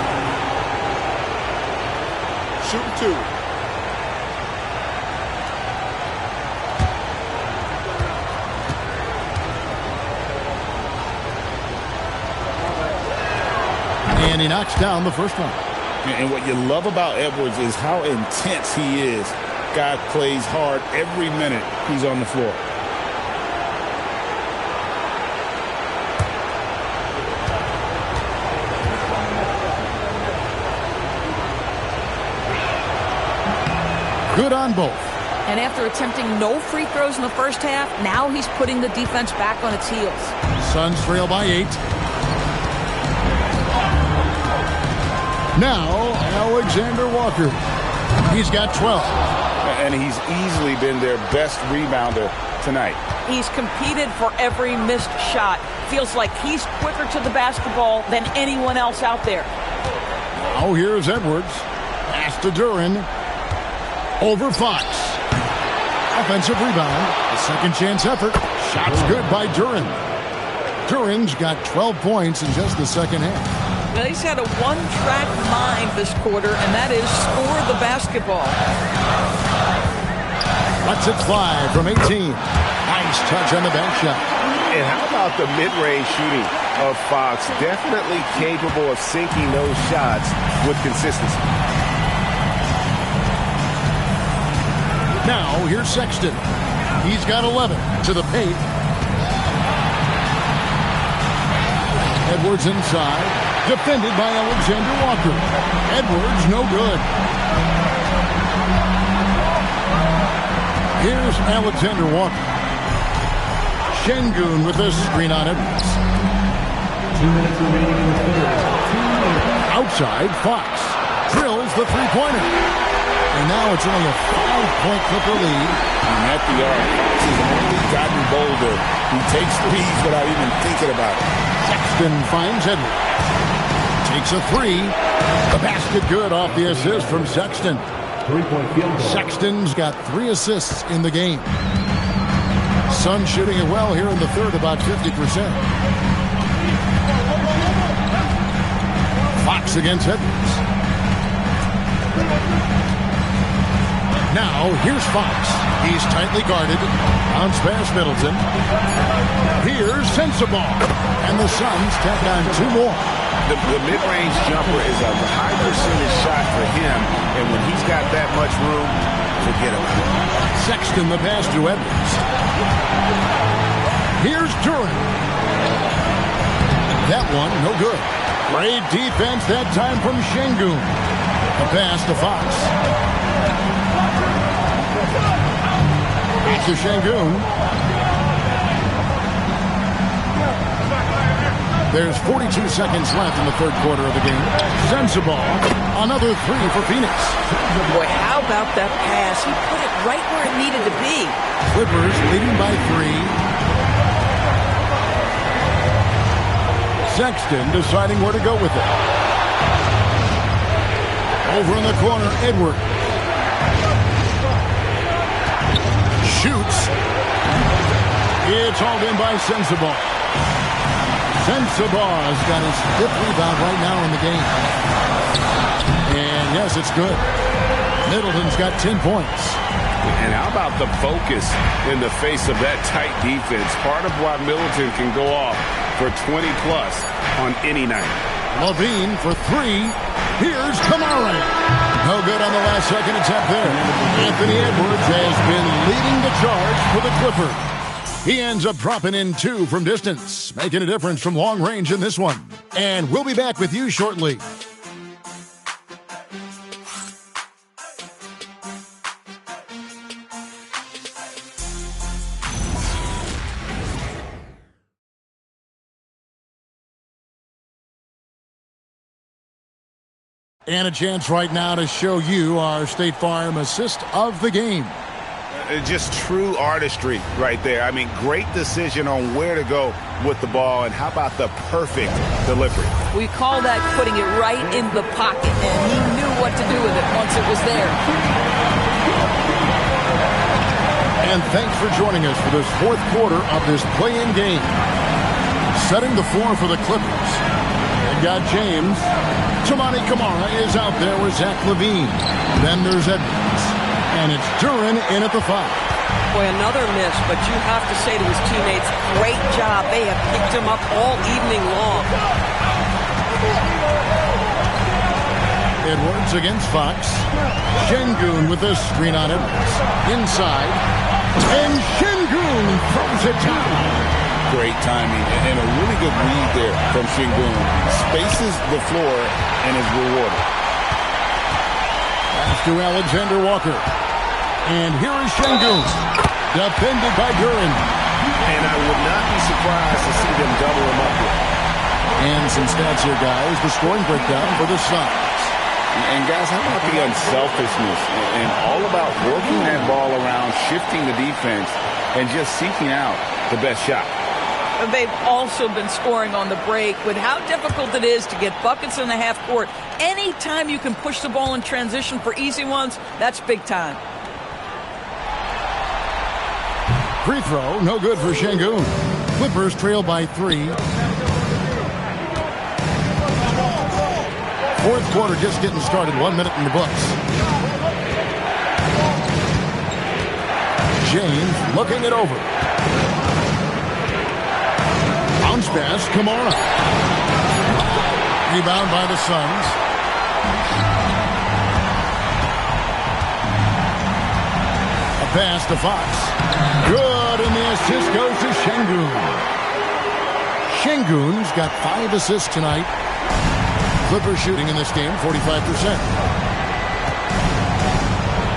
Shoot 2. And he knocks down the first one. And what you love about Edwards is how intense he is. Guy plays hard every minute he's on the floor. Good on both. And after attempting no free throws in the first half, now he's putting the defense back on its heels. Suns trail by 8. Now, Alexander Walker. He's got 12. And he's easily been their best rebounder tonight. He's competed for every missed shot. Feels like he's quicker to the basketball than anyone else out there. Oh, here's Edwards. Pass to Duren. Over Fox. Offensive rebound. A second chance effort. Shots good by Duren. Duren's got 12 points in just the second half. Well, he's had a one-track mind this quarter, and that is score the basketball. Lets it fly from 18. Nice touch on the bank shot. And how about the mid-range shooting of Fox? Definitely capable of sinking those shots with consistency. Now, here's Sexton. He's got 11 to the paint. Edwards inside. Defended by Alexander Walker. Edwards, no good. Here's Alexander Walker. Şengün with a screen on Edwards. 2 minutes remaining in the third. Outside, Fox drills the three-pointer. And now it's only a 5-point Clipper lead. And at the arc, Fox has only gotten bolder. He takes threes without even thinking about it. Sexton finds Edwards. Takes a 3. The basket good off the assist from Sexton. 3-point field goal. Sexton's got 3 assists in the game. Suns shooting it well here in the third, about 50%. Fox against Edwards. Now, here's Fox. He's tightly guarded. Bounce pass Middleton. Here's Sensabaugh. And the Suns tack on 2 more. The mid-range jumper is a high percentage shot for him, and when he's got that much room, forget about it. Sexton the pass to Edwards. Here's Duren. That one, no good. Great defense that time from Şengün. A pass to Fox. Back to Şengün. There's 42 seconds left in the third quarter of the game. Sensabaugh, another 3 for Phoenix. Boy, how about that pass? He put it right where it needed to be. Clippers leading by 3. Sexton deciding where to go with it. Over in the corner, Edwards. Shoots. It's hauled in by Sensabaugh. Sensabaugh's got his 5th rebound right now in the game. And yes, it's good. Middleton's got 10 points. And how about the focus in the face of that tight defense? Part of why Middleton can go off for 20-plus on any night. Levine for 3. Here's Kamara. No good on the last second attempt there. Anthony Edwards has been leading the charge for the Clippers. He ends up dropping in 2 from distance, making a difference from long range in this one. And we'll be back with you shortly. And a chance right now to show you our State Farm assist of the game. Just true artistry right there. I mean, great decision on where to go with the ball, and how about the perfect delivery? We call that putting it right in the pocket, and he knew what to do with it once it was there. And thanks for joining us for this 4th quarter of this play-in game. Setting the floor for the Clippers. They've got James. Toumani Camara is out there with Zach LaVine. Then there's Edwards. And it's Duren in at the 5. Boy, another miss, but you have to say to his teammates, great job. They have picked him up all evening long. Edwards against Fox. Şengün with the screen on Edwards. Inside. And Şengün throws it down. Great timing and a really good read there from Şengün. Spaces the floor and is rewarded. Pass to Alexander Walker. And here is Şengün. Defended by Duren. And I would not be surprised to see them double him up here. And some stats here, guys. The scoring breakdown for the Suns. And guys, how about the unselfishness and all about working that ball around, shifting the defense, and just seeking out the best shot. They've also been scoring on the break with how difficult it is to get buckets in the half court. Anytime you can push the ball in transition for easy ones, that's big time. Free throw, no good for Şengün. Clippers trail by 3. 4th quarter just getting started. 1 minute in the books. James looking it over. Bounce pass, Camara. Rebound by the Suns. A pass to Fox. Good, and the assist goes to Şengün. Şengün's got 5 assists tonight. Clippers shooting in this game 45%.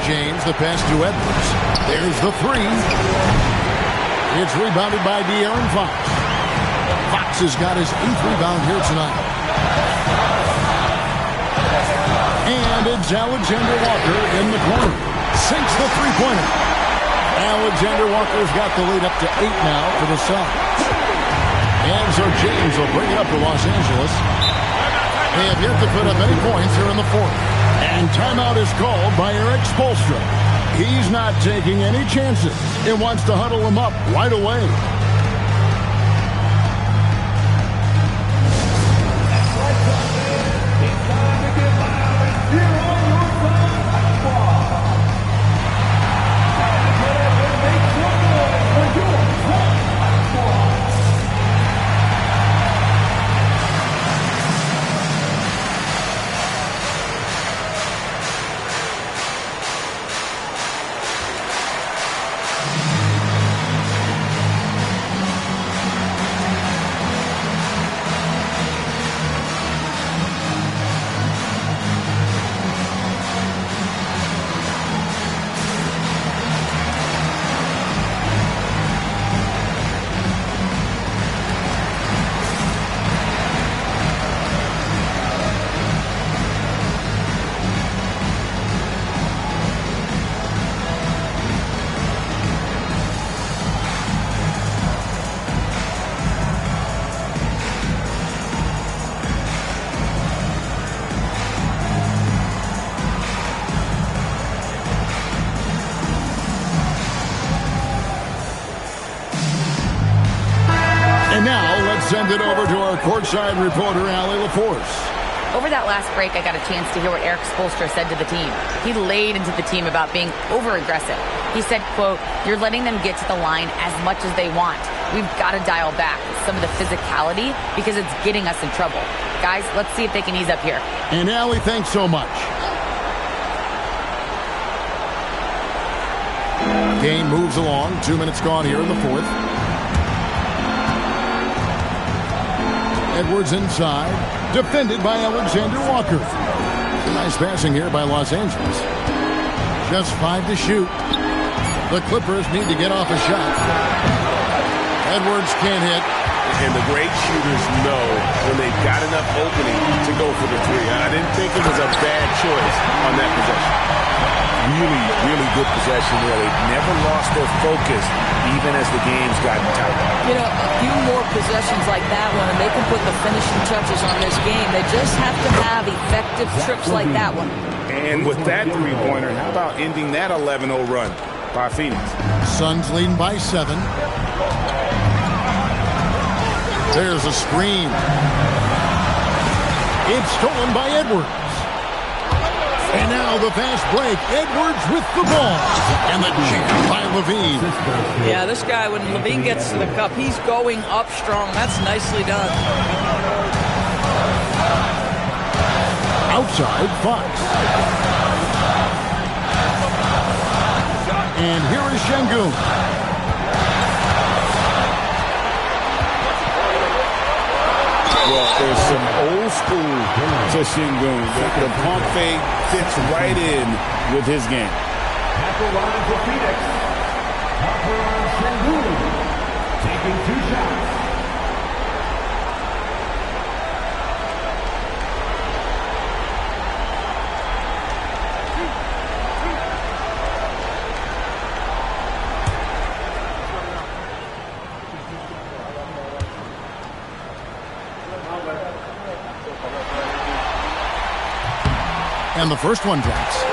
James, the pass to Edwards. There's the 3. It's rebounded by De'Aaron Fox. Fox has got his 8th rebound here tonight. And it's Alexander Walker in the corner. Sinks the 3-pointer. Alexander Walker's got the lead up to 8 now for the Suns. And so James will bring it up to Los Angeles. They have yet to put up any points here in the 4th. And timeout is called by Eric Spoelstra. He's not taking any chances and wants to huddle them up right away. Send it over to our courtside reporter, Allie LaForce. Over that last break, I got a chance to hear what Eric Spoelstra said to the team. He laid into the team about being over-aggressive. He said, quote, "You're letting them get to the line as much as they want. We've got to dial back some of the physicality because it's getting us in trouble. Guys, let's see if they can ease up here." And Allie, thanks so much. Game moves along. 2 minutes gone here in the fourth. Edwards inside. Defended by Alexander Walker. Nice passing here by Los Angeles. Just 5 to shoot. The Clippers need to get off a shot. Edwards can't hit. And the great shooters know when they've got enough opening to go for the three. I didn't think it was a bad choice on that possession. Really, really good possession there. They've never lost their focus, even as the game's gotten tight. You know, a few more possessions like that one, and they can put the finishing touches on this game. They just have to have effective trips like that one. And with that three-pointer, how about ending that 11-0 run by Phoenix? Suns leading by 7. There's a screen. It's stolen by Edwards. And now the fast break. Edwards with the ball. And the jam by Levine. Yeah, this guy, when Levine gets to the cup, he's going up strong. That's nicely done. Outside, Fox. And here is Şengün. Well, there's some old school to Şengün. The pump fake fits right in with his game. At the line for Phoenix, Şengün taking 2 shots. And the first one drops.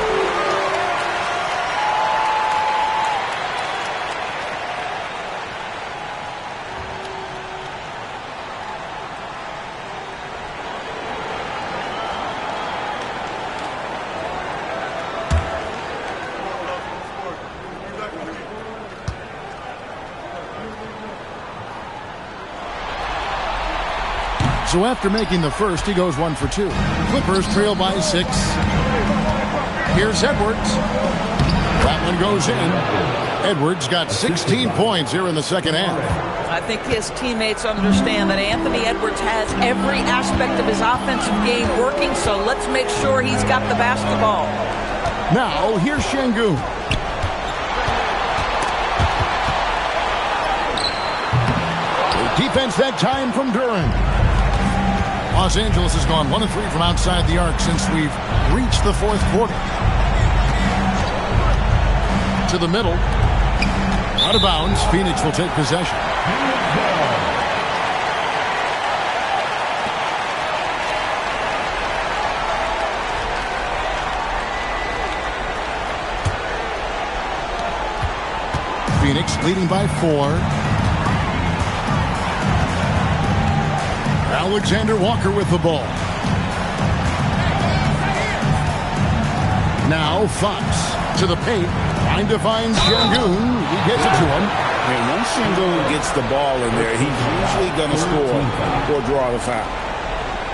So after making the first, he goes 1 for 2. Clippers trail by 6. Here's Edwards. That one goes in. Edwards got 16 points here in the second half. I think his teammates understand that Anthony Edwards has every aspect of his offensive game working, so let's make sure he's got the basketball. Now, here's Şengün. Defense that time from Duren. Los Angeles has gone 1 of 3 from outside the arc since we've reached the fourth quarter. To the middle. Out of bounds. Phoenix will take possession. Phoenix leading by 4. Alexander Walker with the ball. Now Fox to the paint. Trying to find Şengün. He gets it to him. And once Şengün gets the ball in there, he's usually going to score or draw the foul.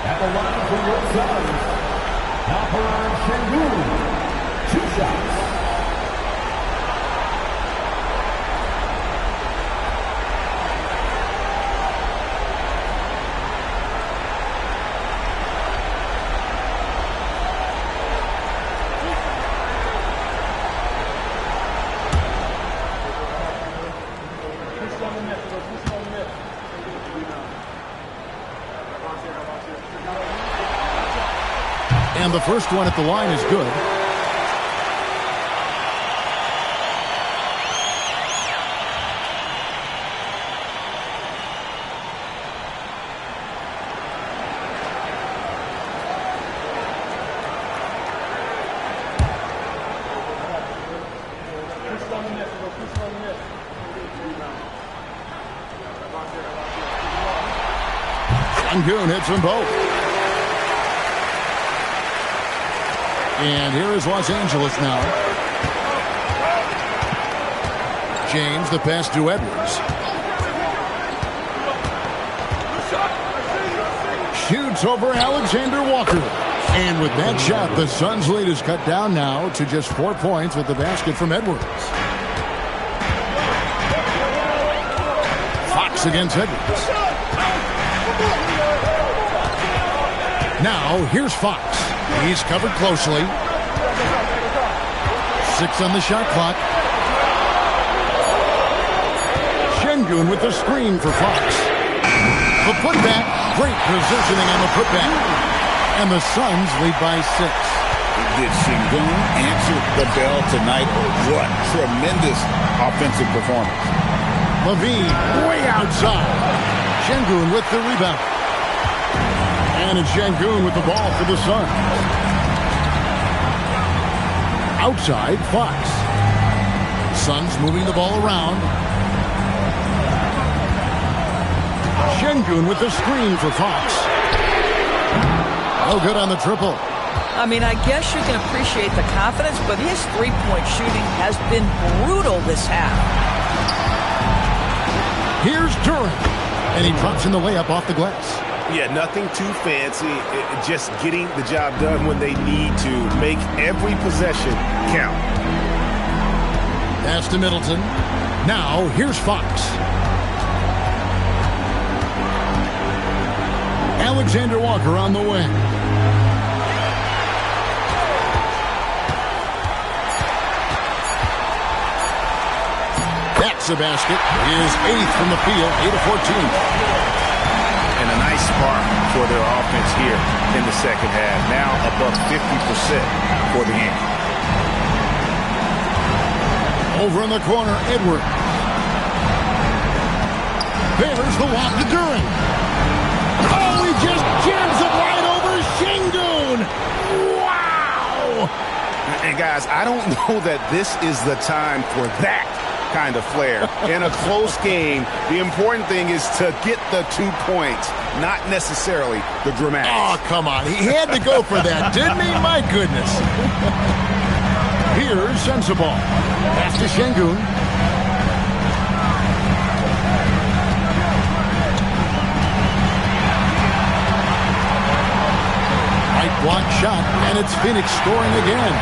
At the line for your Suns, Alperen Şengün, 2 shots. And the first one at the line is good. Şengün hits them both. And here is Los Angeles now. James, the pass to Edwards. Shoots over Alexander Walker. And with that shot, the Suns' lead is cut down now to just 4 points with the basket from Edwards. Fox against Edwards. Now, here's Fox. He's covered closely. 6 on the shot clock. Şengün with the screen for Fox. The putback. Great positioning on the putback. And the Suns lead by 6. Did Şengün answer the bell tonight, or what? Tremendous offensive performance. Levine way outside. Şengün with the rebound. And it's Şengün with the ball for the Suns. Outside, Fox. Suns moving the ball around. Şengün with the screen for Fox. No good on the triple. I mean, I guess you can appreciate the confidence, but his three-point shooting has been brutal this half. Here's Duren. And he drops in the layup off the glass. Yeah, nothing too fancy. Just getting the job done when they need to. Make every possession count. Pass to Middleton. Now, here's Fox. Alexander Walker on the wing. That's a basket. His 8th from the field, 8 of 14. And a nice spark for their offense here in the second half. Now above 50% for the game. Over in the corner, Edwards. There's the lob to Duren. Oh, he just jams it right over Şengün. Wow! And guys, I don't know that this is the time for that kind of flair. In a close game, the important thing is to get the 2 points, not necessarily the dramatics. Oh, come on. He had to go for that, didn't he? My goodness. Here's Sensabaugh. Pass to Şengün. Right block shot, and it's Phoenix scoring again.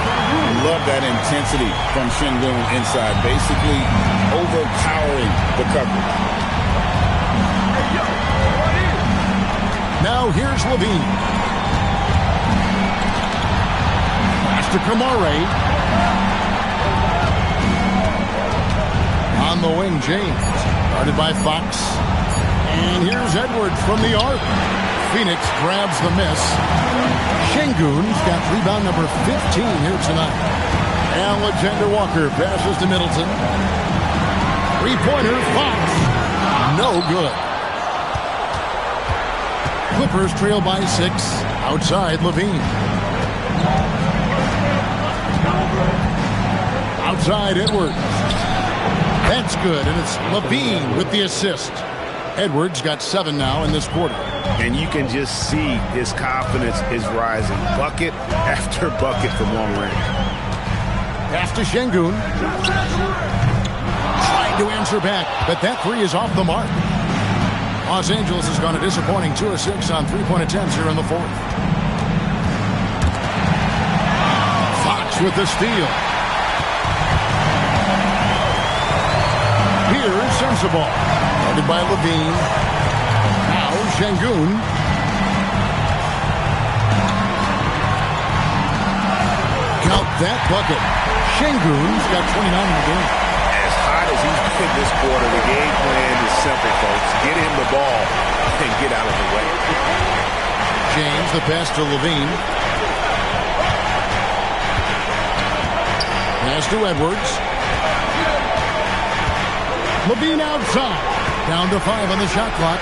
Love that intensity from Şengün inside, basically overpowering the coverage. Now here's Levine. Pass to Kamare. On the wing, James. Guarded by Fox. And here's Edwards from the arc. Phoenix grabs the miss. Şengün's got rebound number 15 here tonight. Alexander Walker passes to Middleton. Three-pointer, Fox. No good. Clippers trail by 6. Outside, Levine. Outside, Edwards. That's good, and it's Levine with the assist. Edwards got 7 now in this quarter. And you can just see his confidence is rising. Bucket after bucket from long range. Pass to Şengün. Trying to answer back, but that 3 is off the mark. Los Angeles has gone a disappointing 2 of 6 on three-point attempts here in the 4th. Fox with the steal. Here's Sensabaugh. Guarded by Levine. Now Şengün. Count that bucket. Şengün's got 29 in the game. As hot as he's been this quarter, the game plan is simple, folks. Get him the ball and get out of the way. James, the pass to Levine. Pass to Edwards. Levine outside. Down to 5 on the shot clock.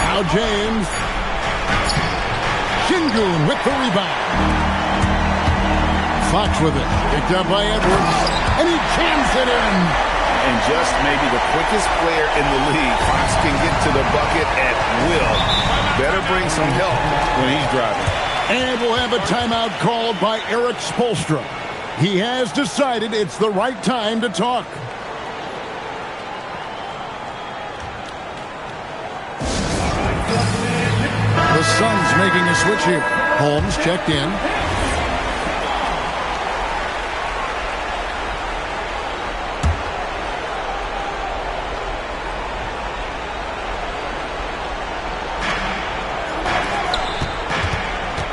Now James. Şengün with the rebound. Fox with it. Picked up by Edwards. And he jams it in. And just maybe the quickest player in the league. Fox can get to the bucket at will. Better bring some help when he's driving. And we'll have a timeout called by Eric Spoelstra. He has decided it's the right time to talk. The Suns making a switch here. Holmes checked in.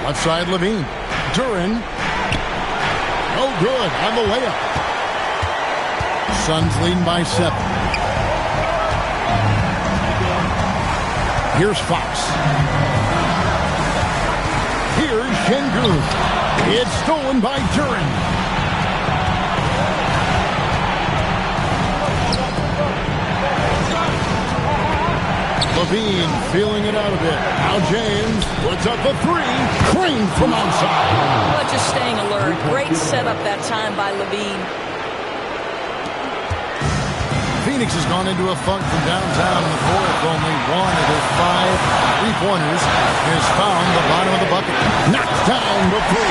Left side, Levine. Duran. No good on the layup. Suns leading by 7. Here's Fox. Here's Şengün. It's stolen by Duran. Levine feeling it out a bit. Now James puts up a 3. Cream from outside. Well, just staying alert. Great setup that time by Levine. Phoenix has gone into a funk from downtown in the fourth. Only one of his 5 3-pointers has found the bottom of the bucket. Knocks down the 3.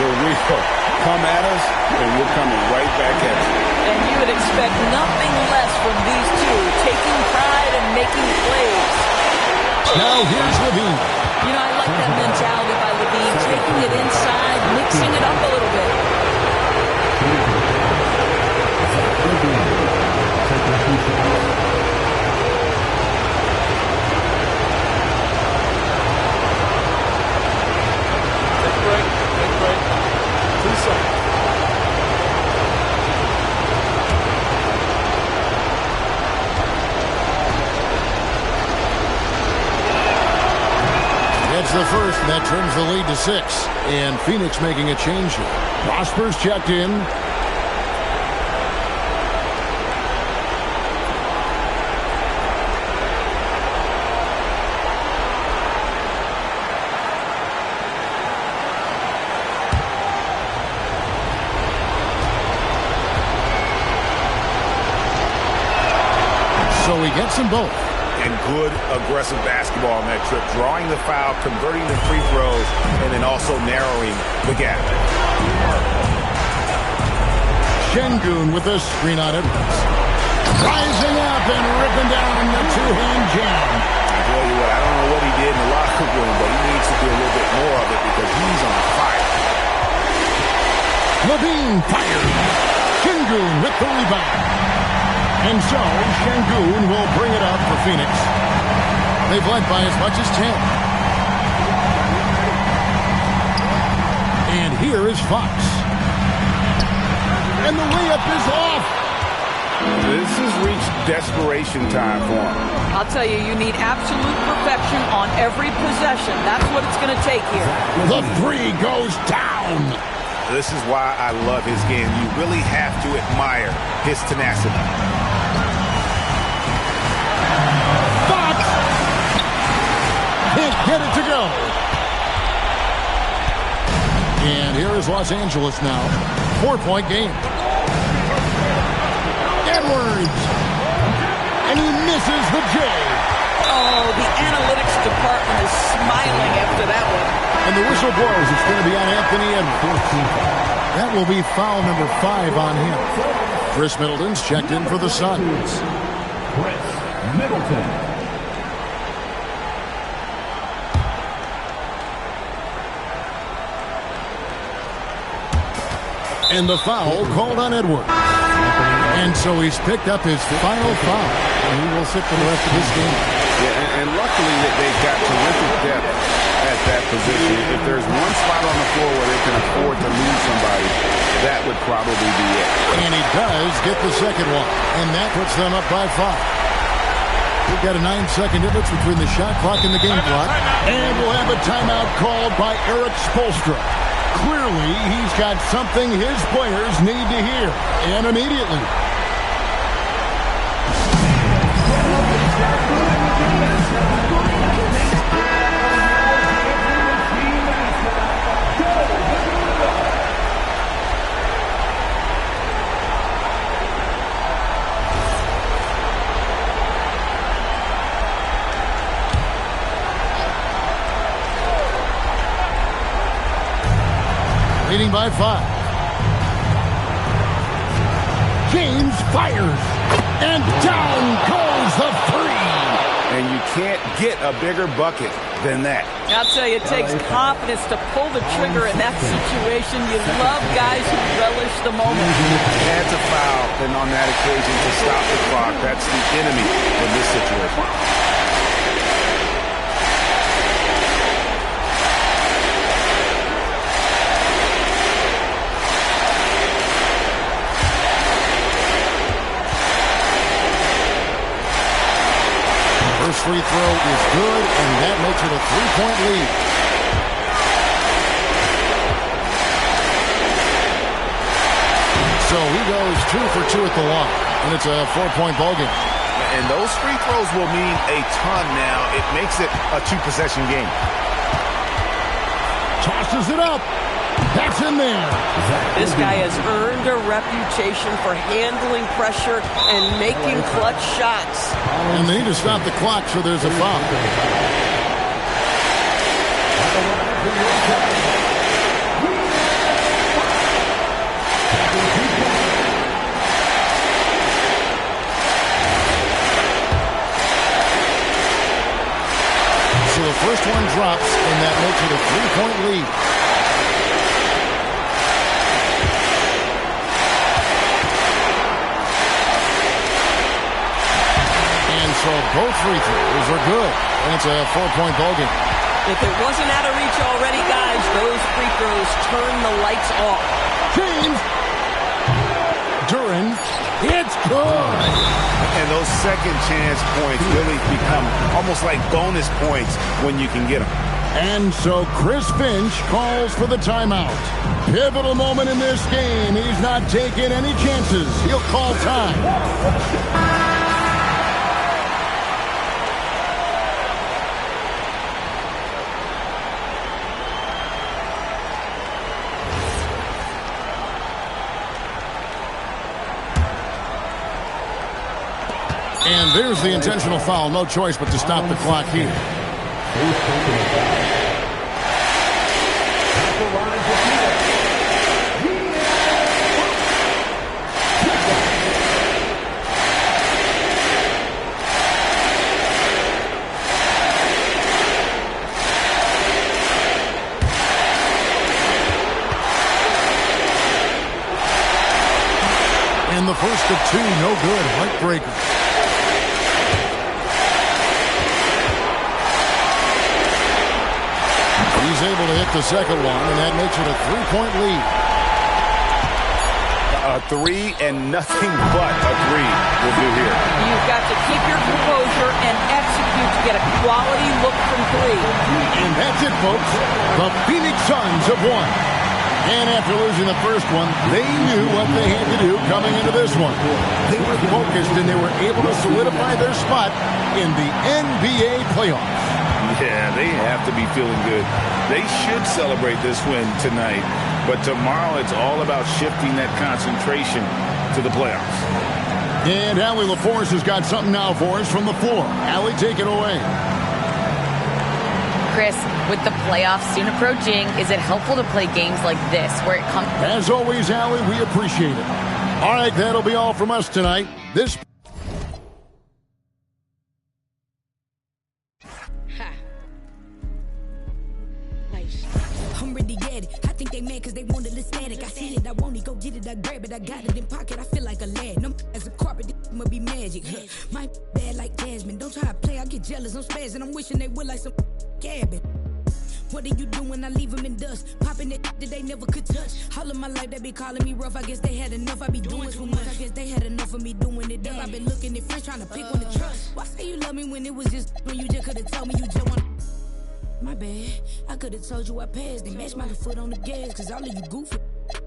The real come at us, and we're coming right back at you. And you would expect nothing less from these two, taking pride and making plays. Now here's Levine. You know, I like that mentality by Levine, taking it inside, mixing it up a little bit. Take break. 2 seconds. It's the first, and that trims the lead to 6. And Phoenix making a change here. Prosper's checked in. So he gets them both. And good aggressive basketball on that trip. Drawing the foul, converting the free throws, and then also narrowing the gap. Şengün with a screen on Edwards. Rising up and ripping down the 2-hand jam. I tell you what, I don't know what he did in the locker room, but he needs to do a little bit more of it because he's on fire. Levine fired. Şengün with the rebound. And so, Şengün will bring it up for Phoenix. They've led by as much as 10. And here is Fox. And the layup is off. This has reached desperation time for him. I'll tell you, you need absolute perfection on every possession. That's what it's going to take here. The 3 goes down. This is why I love his game. You really have to admire his tenacity. Fox can't get it to go. And here is Los Angeles now. 4-point game. Edwards. And he misses the J. Oh, the analytics department is smiling after that one. And the whistle blows. It's going to be on Anthony Edwards. That will be foul number 5 on him. Chris Middleton's checked in for the Suns. Chris Middleton. And the foul called on Edwards. And so he's picked up his final foul. And he will sit for the rest of this game. Yeah, and luckily that they've got terrific depth at that position. If there's one spot on the floor where they can afford to lose somebody, that would probably be it. And he does get the second one. And that puts them up by 5. We've got a 9-second difference between the shot clock and the game clock. And we'll have a timeout called by Eric Spoelstra. Clearly, he's got something his players need to hear. And immediately. Leading by 5. James fires. And down goes the 3. And you can't get a bigger bucket than that. I'll tell you, it takes confidence to pull the trigger in that situation. You love guys who relish the moment. That's a foul, and on that occasion to stop the clock, that's the enemy in this situation. free throw is good, and that makes it a 3-point lead. So he goes 2 for 2 at the line, and it's a 4-point ball game. And those free throws will mean a ton now. It makes it a 2-possession game. Tosses it up. That's in there. This guy has earned a reputation for handling pressure and making clutch shots. And they need to stop the clock, so there's a foul. So the first one drops, and that makes it a 3-point lead. So both free throws are good, and it's a 4-point ball game. If it wasn't out of reach already, guys, those free throws turn the lights off. James Duren, it's good. And those second chance points really become almost like bonus points when you can get them. And so Chris Finch calls for the timeout. Pivotal moment in this game. He's not taking any chances. He'll call time. And there's the intentional foul. No choice but to stop the clock here. And the first of two, no good. Heartbreaker. He's able to hit the second one, and that makes it a 3-point lead. A 3 and nothing but a 3 will do here. You've got to keep your composure and execute to get a quality look from 3. And that's it, folks. The Phoenix Suns have won. And after losing the first one, they knew what they had to do coming into this one. They were focused, and they were able to solidify their spot in the NBA playoffs. Yeah, they have to be feeling good. They should celebrate this win tonight, but tomorrow it's all about shifting that concentration to the playoffs. And Allie LaForce has got something now for us from the floor. Allie, take it away. Chris, with the playoffs soon approaching, is it helpful to play games like this where it comes... As always, Allie, we appreciate it. All right, that'll be all from us tonight. This... I'm really at it. I think they mad cause they want a little static. I see it, I want it, go get it, I grab it. I got it in pocket, I feel like a lad. No, as a carpet, this must be magic. My bad like Jasmine. Don't try to play, I get jealous, I'm spazzing. I'm wishing they would like some cabin. What are you doing? I leave them in dust. Popping it that they never could touch. All of my life they be calling me rough. I guess they had enough. I be doing too much. I guess they had enough of me doing it up. I've been looking at friends trying to pick one to trust. Why say you love me when it was just when you just could have told me you just want. My bad, I could've told you I passed and matched my foot on the gas. Cause all of you goofy,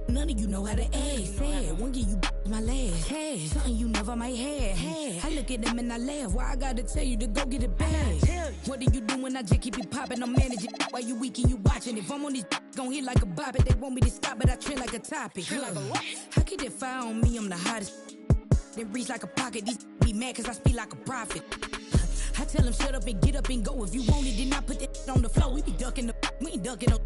none of you know how to act. Sad, won't give you my last. Hey, something you never might have. I look at them and I laugh. Why I gotta tell you to go get it back? What do you do when I just keep it popping? I'm managing while you weak and you watching. If I'm on this gon' hit like a bop it. They want me to stop it, I trend like a topic. How could they fire on me? I'm the hottest. They reach like a pocket. These be mad cause I speak like a prophet. I tell them shut up and get up and go. If you want it, then I put that on the floor. We be ducking the, we ain't ducking up.